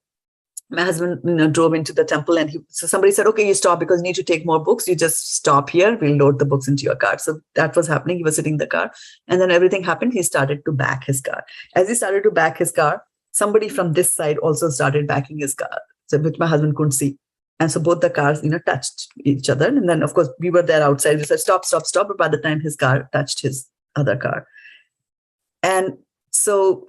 my husband, drove into the temple, and so somebody said, okay, you stop because you need to take more books. You just stop here. We'll load the books into your car. So that was happening. He was sitting in the car, and then everything happened. He started to back his car. As he started to back his car, somebody from this side also started backing his car, which my husband couldn't see. And so both the cars, touched each other. And then, of course, we were there outside. We said, stop, stop, stop. But by the time his car touched his other car. And so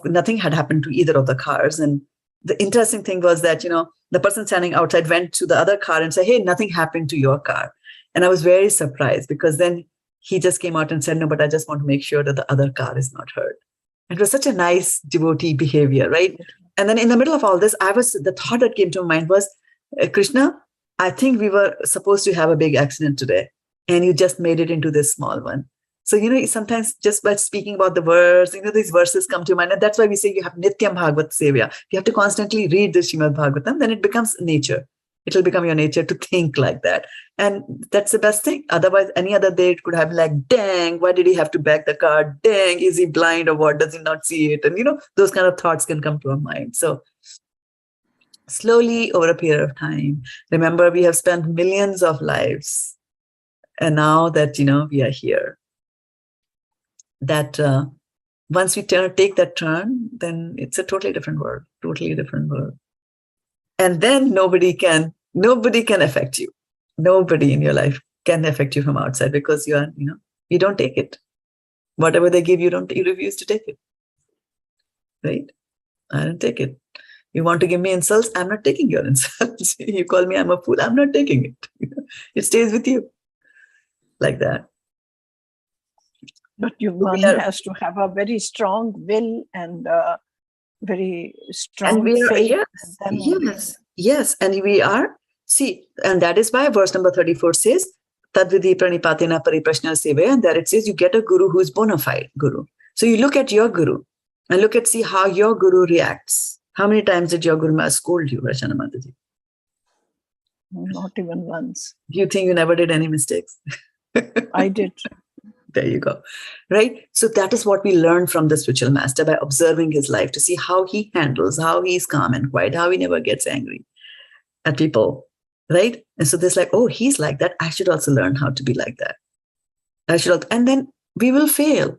nothing had happened to either of the cars. And the interesting thing was that, the person standing outside went to the other car and said, hey, nothing happened to your car. And I was very surprised, because then he just came out and said, no, but I just want to make sure that the other car is not hurt. It was such a nice devotee behavior, right? And then in the middle of all this, the thought that came to mind was, Krishna, I think we were supposed to have a big accident today, and you just made it into this small one. So, sometimes just by speaking about the verse, these verses come to mind. And that's why we say you have Nityam Bhagavat Sevya. You have to constantly read the Srimad Bhagavatam, then it becomes nature. It will become your nature to think like that. And that's the best thing. Otherwise, any other day it could have been like, dang, why did he have to back the car? Dang, is he blind or what? Does he not see it? And, those kind of thoughts can come to our mind. So slowly over a period of time, remember, we have spent millions of lives. And now that, we are here, that once we take that turn, then it's a totally different world. And then nobody can affect you. Nobody in your life can affect you from outside, because you don't take it. Whatever they give, you refuse to take it. Right? I don't take it. You want to give me insults? I'm not taking your insults. You call me, I'm a fool. I'm not taking it. It stays with you. Like that. But one has to have a very strong will and very strong faith. Yes. And we are, and that is why verse number 34 says, Tadvidhi pranipatena pariprashna sevaya, and there it says you get a guru who is bona fide guru. So you look at your guru and see how your guru reacts. How many times did your Guru Maharaj scold you, Rachana Mataji? Not even once. Do you think you never did any mistakes? I did. There you go. Right? So that is what we learn from the spiritual master, by observing his life, to see how he handles, how he's calm and quiet, how he never gets angry at people. Right? And so there's like, oh, he's like that. I should also learn how to be like that. And then we will fail.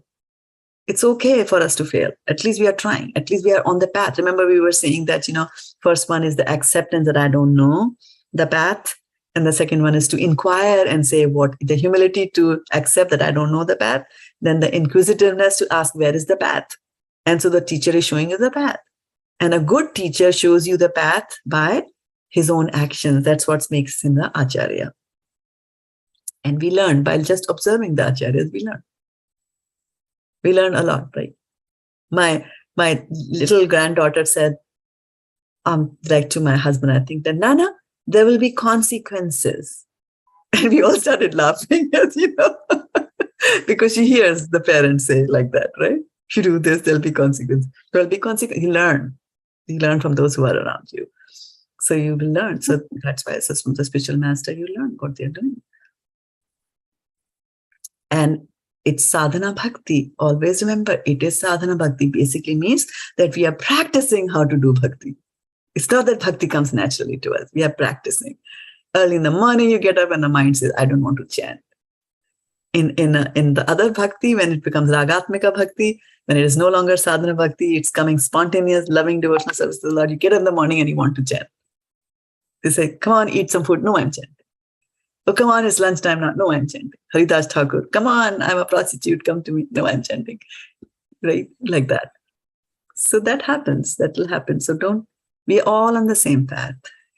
It's okay for us to fail. At least we are trying. At least we are on the path. Remember, we were saying that, first one is the acceptance that I don't know the path. And the second one is to inquire and say the humility to accept that I don't know the path. Then the inquisitiveness to ask, where is the path? And so the teacher is showing you the path. And a good teacher shows you the path by his own actions. That's what makes him the Acharya. And we learn by just observing the Acharyas, we learn. We learn a lot, right? My little granddaughter said, like to my husband, I think, that Nana, there will be consequences. And we all started laughing, as you know, because she hears the parents say like that, right? If you do this, there'll be consequences. There'll be consequences. You learn. You learn from those who are around you. So you will learn. So that's why it says from the spiritual master, you learn what they're doing. And it's sadhana bhakti. Always remember, it is sadhana bhakti. Basically means that we are practicing how to do bhakti. It's not that bhakti comes naturally to us. We are practicing. Early in the morning, you get up and the mind says, I don't want to chant. In the other bhakti, when it becomes ragatmika bhakti, when it is no longer sadhana bhakti, it's coming spontaneous, loving devotional service to the Lord. You get up in the morning and you want to chant. They say, come on, eat some food. No, I'm chanting. Oh, come on, it's lunchtime now. No, I'm chanting. Haridas Thakur, come on, I'm a prostitute. Come to me. No, I'm chanting. Right? Like that. So that happens. That will happen. So we're all on the same path.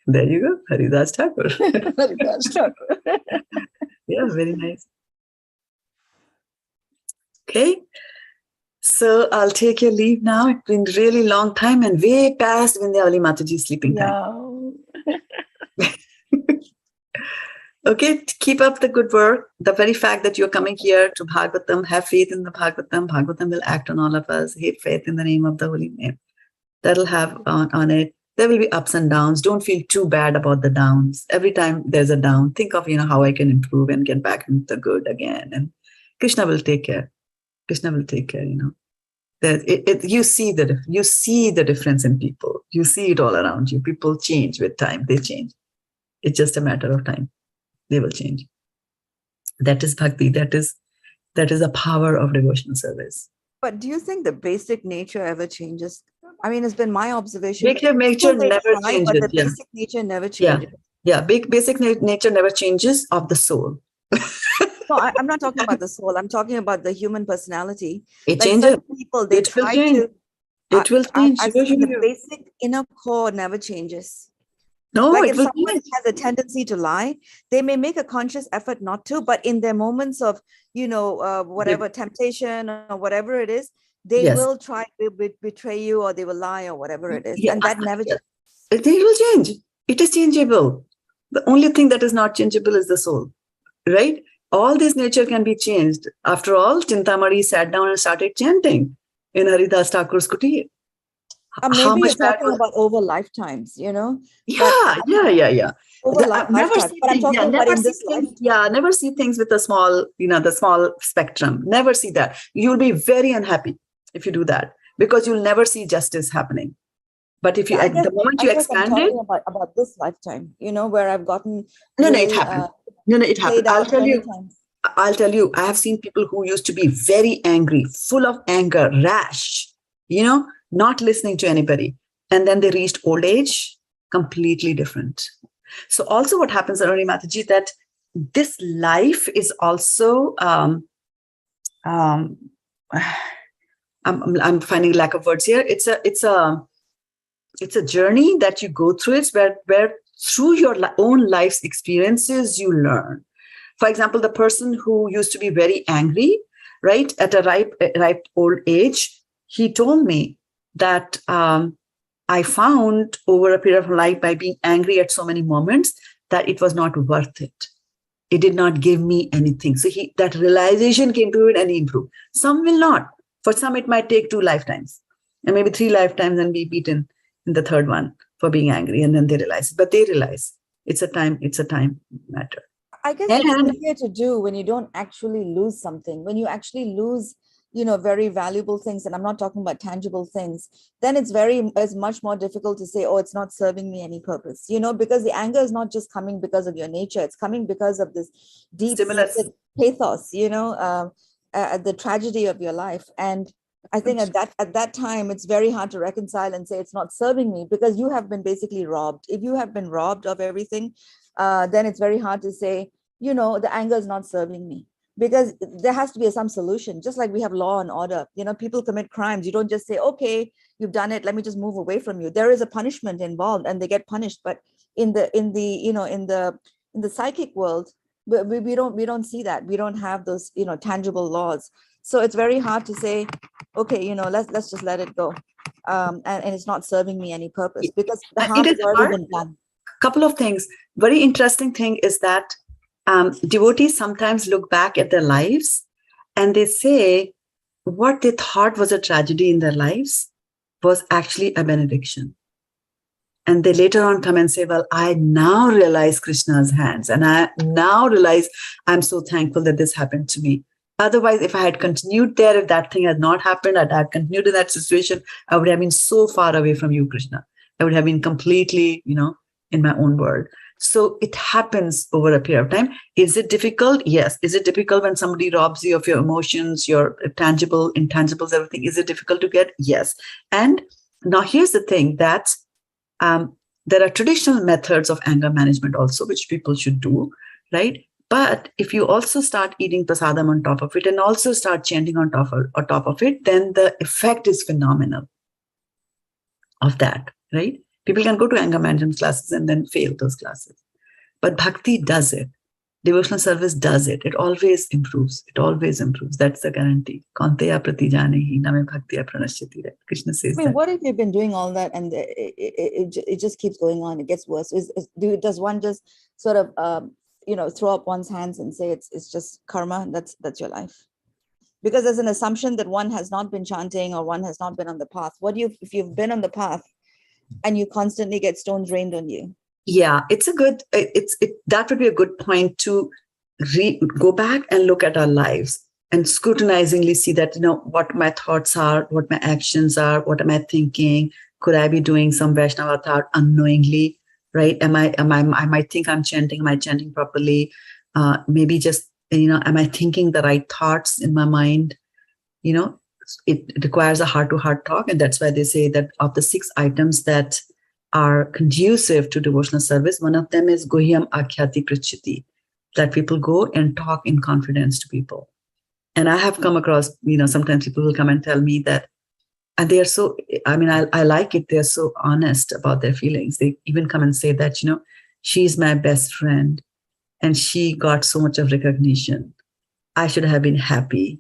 There you go. Haridas Thakur. Haridas Thakur. Yeah, very nice. Okay. So I'll take your leave now. It's been really long time and way past Vindhyavali Mataji's sleeping time. Yeah. Okay, keep up the good work. The very fact that you're coming here to Bhagavatam, have faith in the Bhagavatam. Bhagavatam will act on all of us. Have faith in the name of the holy name. That'll have on it. There will be ups and downs. Don't feel too bad about the downs. Every time there's a down, think of, how I can improve and get back into the good again. And Krishna will take care. Krishna will take care, You see the difference in people. You see it all around you. People change with time. They change. It's just a matter of time. They will change. That is bhakti. That is the power of devotional service. But do you think the basic nature ever changes? I mean, it's been my observation. Nature never changes. But the basic nature never changes. Yeah. Basic nature never changes of the soul. No, I'm not talking about the soul. I'm talking about the human personality. It changes. Some people, they try to. It will change. The basic inner core never changes. No, like it if will someone change. has a tendency to lie, they may make a conscious effort not to, but in their moments of, whatever temptation or whatever it is, they will try to betray you, or they will lie, or whatever it is. And that never changes. It will change. It is changeable. The only thing that is not changeable is the soul, right? All this nature can be changed. After all, Chintamani sat down and started chanting in Haridas Thakur's kutir. Maybe you're talking about over lifetimes, Yeah. Over lifetimes. But I'm talking about in this life. Yeah, never see things with a small, the small spectrum. Never see that. You'll be very unhappy if you do that, because you'll never see justice happening. But if you, at the moment you expand it, about this lifetime, where I've gotten it happened. It happened. I'll tell you. I have seen people who used to be very angry, full of anger, rash, not listening to anybody, and then they reached old age, completely different. So also, what happens, Aruni Mataji, that this life is also. I'm finding lack of words here. It's a journey that you go through. It's where through your own life's experiences, you learn. For example, the person who used to be very angry, right, at a ripe old age, he told me that I found over a period of life, by being angry at so many moments, that it was not worth it. It did not give me anything. So that realization came to it, and he improved. Some will not. For some, it might take 2 lifetimes and maybe 3 lifetimes and be beaten in the third one for being angry, and then they realize it. But they realize it's a time matter. I guess it's easier to do when you don't actually lose something. When you actually lose, very valuable things, and I'm not talking about tangible things, then it's much more difficult to say, oh, it's not serving me any purpose, because the anger is not just coming because of your nature. It's coming because of this deep pathos, the tragedy of your life. And I think at that time, it's very hard to reconcile and say it's not serving me, because you have been basically robbed. If you have been robbed of everything, then it's very hard to say, the anger is not serving me, because there has to be some solution. Just like we have law and order, people commit crimes. You don't just say, okay, you've done it, let me just move away from you. There is a punishment involved, and they get punished. But in the psychic world, we don't see that. We don't have those, tangible laws. So it's very hard to say, okay, let's just let it go. And it's not serving me any purpose, because the harm has already been done. Couple of things. Very interesting thing is that devotees sometimes look back at their lives and they say what they thought was a tragedy in their lives was actually a benediction. And they later on come and say, well, I now realize Krishna's hands, and I now realize I'm so thankful that this happened to me. Otherwise, if I had continued there, if that thing had not happened, I had continued in that situation, I would have been so far away from you, Krishna. I would have been completely, in my own world. So it happens over a period of time. Is it difficult? Yes. Is it difficult when somebody robs you of your emotions, your tangible, intangibles, everything? Is it difficult to get? Yes. And now here's the thing that there are traditional methods of anger management also, which people should do, right? But if you also start eating prasadam on top of it and also start chanting on top of it, then the effect is phenomenal of that, right? People can go to anger management classes and then fail those classes. But bhakti does it. Devotional service does it. It always improves. It always improves. That's the guarantee. Kaunteya pratijanehi name bhaktiya pranashyati. Krishna says I mean, that. what if you've been doing all that and it just keeps going on? It gets worse. Does one just sort of throw up one's hands and say it's just karma? That's your life? Because there's an assumption that one has not been chanting or one has not been on the path. What if you've been on the path and you constantly get stones rained on you? Yeah, that would be a good point to go back and look at our lives and scrutinizingly see that, what my thoughts are, what my actions are, what am I thinking? Could I be doing some Vaishnava thought unknowingly, right? I might think I'm chanting. Am I chanting properly? Maybe just, am I thinking the right thoughts in my mind? It requires a heart-to-heart talk. And that's why they say that of the 6 items that are conducive to devotional service, one of them is Guhyam Akhyati Prachiti, that people go and talk in confidence to people. And I have come across, sometimes people will come and tell me that, and they are so, I like it. They're so honest about their feelings. They even come and say that, she's my best friend and she got so much of recognition. I should have been happy.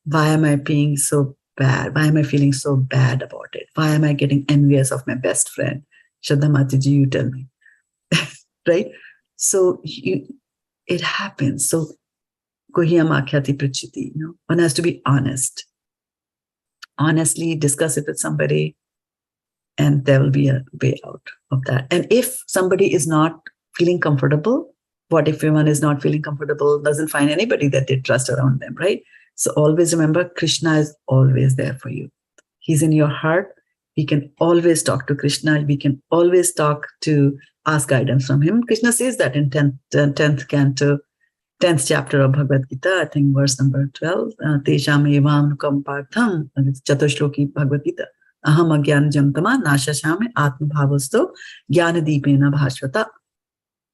Why am I being so bad? Why am I feeling so bad about it? Why am I getting envious of my best friend? Shraddha Mataji, you tell me. Right? So it happens. So Guhyam Akhyati Prachiti, one has to be honest. Honestly discuss it with somebody, and there will be a way out of that. And if somebody is not feeling comfortable, what if one is not feeling comfortable, doesn't find anybody that they trust around them, right? So always remember, Krishna is always there for you. He's in your heart. We can always talk to Krishna. We can always ask guidance from him. Krishna says that in 10th canto, 10th chapter of Bhagavad-gita, I think verse number 12, Tesham evam nukam partham, chatushloki Bhagavad-gita, aham agyan jamtama nashashame atma bhavasto jnana deepena bhashvata.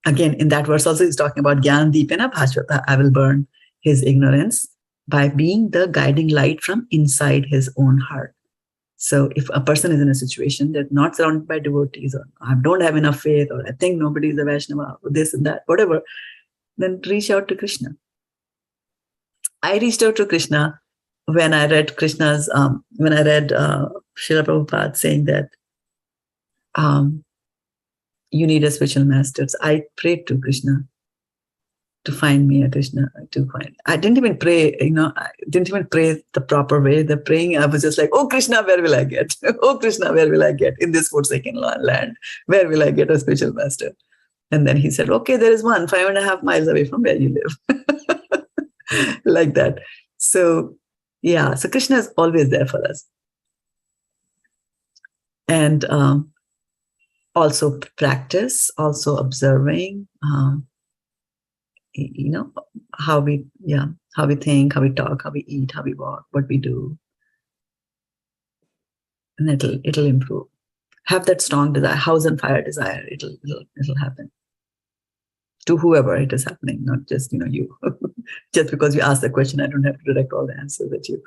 Again, in that verse also, he's talking about jnana deepena bhashvata. I will burn his ignorance by being the guiding light from inside his own heart. So if a person is in a situation that's not surrounded by devotees, or I don't have enough faith, or I think nobody is a Vaishnava, or this and that, whatever, then reach out to Krishna. I reached out to Krishna when I read Srila Prabhupada saying that you need a spiritual master. I prayed to Krishna to find me a Krishna, I didn't even pray, I didn't even pray the proper way. The praying, I was just like, oh Krishna, where will I get? Oh Krishna, where will I get in this forsaken land? Where will I get a spiritual master? And then he said, okay, there is one 5.5 miles away from where you live. Like that. So yeah, so Krishna is always there for us. And also practice, also observing, how we think, how we talk, how we eat, how we walk, what we do. And it'll improve. Have that strong desire, house and fire desire. It'll happen to whoever it is happening, not just you. Just because you ask the question, I don't have to direct all the answers at you.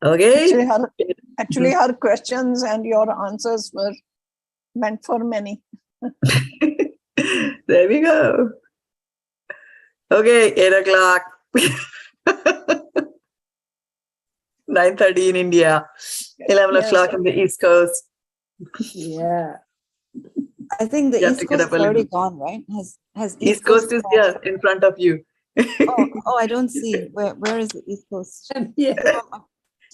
Okay. Actually, her questions and your answers were meant for many. There we go. Okay, 8 o'clock. 9:30 in India. 11 o'clock in the East Coast. Yeah. I think the East Coast is already gone, right? Has East Coast is here in front of you. oh, I don't see. Where is the East Coast? Yeah.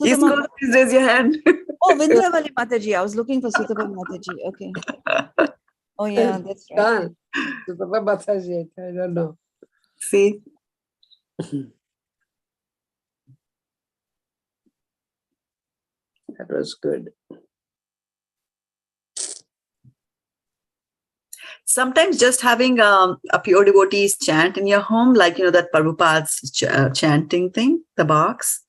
East Coast, please raise your hand. Oh, Vindhyavali Mataji. I was looking for Sutapa Mataji. Okay. Oh yeah, that's right. I don't know. See? That was good. Sometimes just having a pure devotees chant in your home, like, that Prabhupada's chanting thing, the box,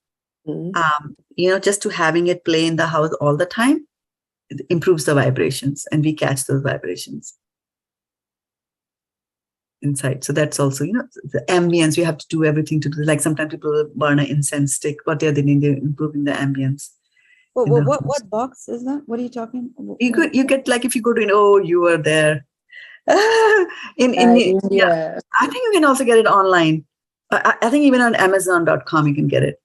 just to having it play in the house all the time, it improves the vibrations, and we catch those vibrations inside. So that's also, the ambience, you have to do everything to do. Like sometimes people burn an incense stick. What they're doing, they're improving the ambience. What box is that? What are you talking about? You get, like, if you go to, you were there. in India. Yeah, I think you can also get it online. I think even on Amazon.com you can get it.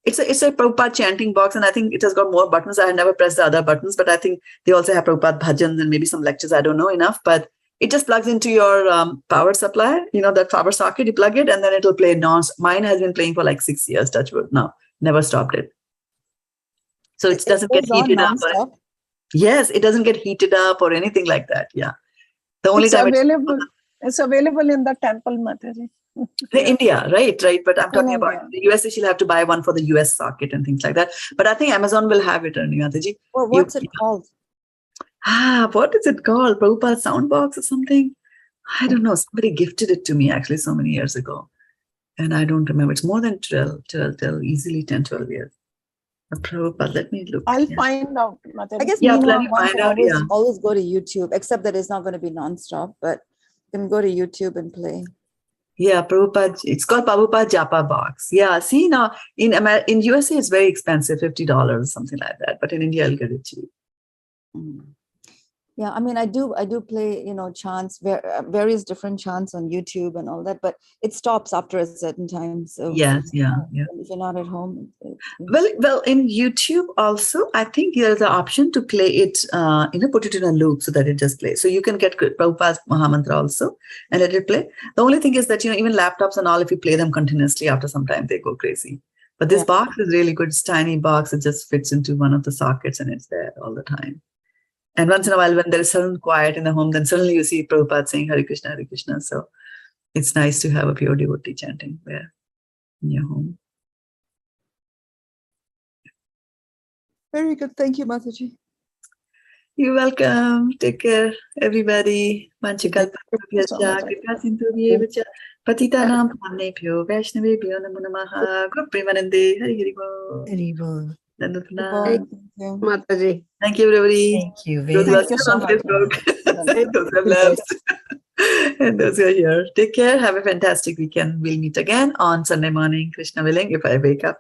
It's a Prabhupada chanting box, and I think it has got more buttons. I had never pressed the other buttons, but I think they also have Prabhupada bhajans and maybe some lectures. I don't know enough, but it just plugs into your power supply. That power socket. You plug it, and then it'll play Mine has been playing for like 6 years. Touch wood. Now, never stopped it. So it doesn't get heated up. Yes, it doesn't get heated up or anything like that. Yeah. The only It's time available. It's available in the temple, Mataji. India, right. But I'm talking about India. the USA. She'll have to buy one for the US socket and things like that. But I think Amazon will have it, Mataji. Well, what's it called? What is it called? Prabhupada Soundbox or something? I don't know. Somebody gifted it to me actually so many years ago, and I don't remember. It's more than 12, easily 10, 12 years. Prabhupada, let me look. I'll find out, Mataji. I guess Yeah, meanwhile, let me one find can out, yeah. always go to YouTube, except that it's not going to be nonstop, but you can go to YouTube and play. Yeah, Prabhupada. It's called Prabhupada Japa box. Yeah, see now in USA it's very expensive, $50, something like that. But in India, I'll get it cheap. Yeah, I mean, I do play, chants, various different chants on YouTube and all that, but it stops after a certain time. So Yes, yeah. if you're not at home. Well, in YouTube also, I think there's an option to play it, put it in a loop so that it just plays. So you can get Prabhupada's Mahamantra also and let it play. The only thing is that, even laptops and all, if you play them continuously, after some time, they go crazy. But this box is really good. It's a tiny box. It just fits into one of the sockets and it's there all the time. And once in a while, when there is sudden quiet in the home, then suddenly you see Prabhupada saying Hare Krishna, Hare Krishna. So it's nice to have a pure devotee chanting there in your home. Very good. Thank you, Mataji. You're welcome. Take care, everybody. Patitanam Pannebhyo Vaishnavebhyo Namo Namaha. Good Premanande. Hari Bol. Hari Bol. Dandapranam. Mataji. Thank you, everybody. Thank you Those very who are much. still on Facebook. Those who have left. And those who are here. Take care. Have a fantastic weekend. We'll meet again on Sunday morning, Krishna willing, if I wake up.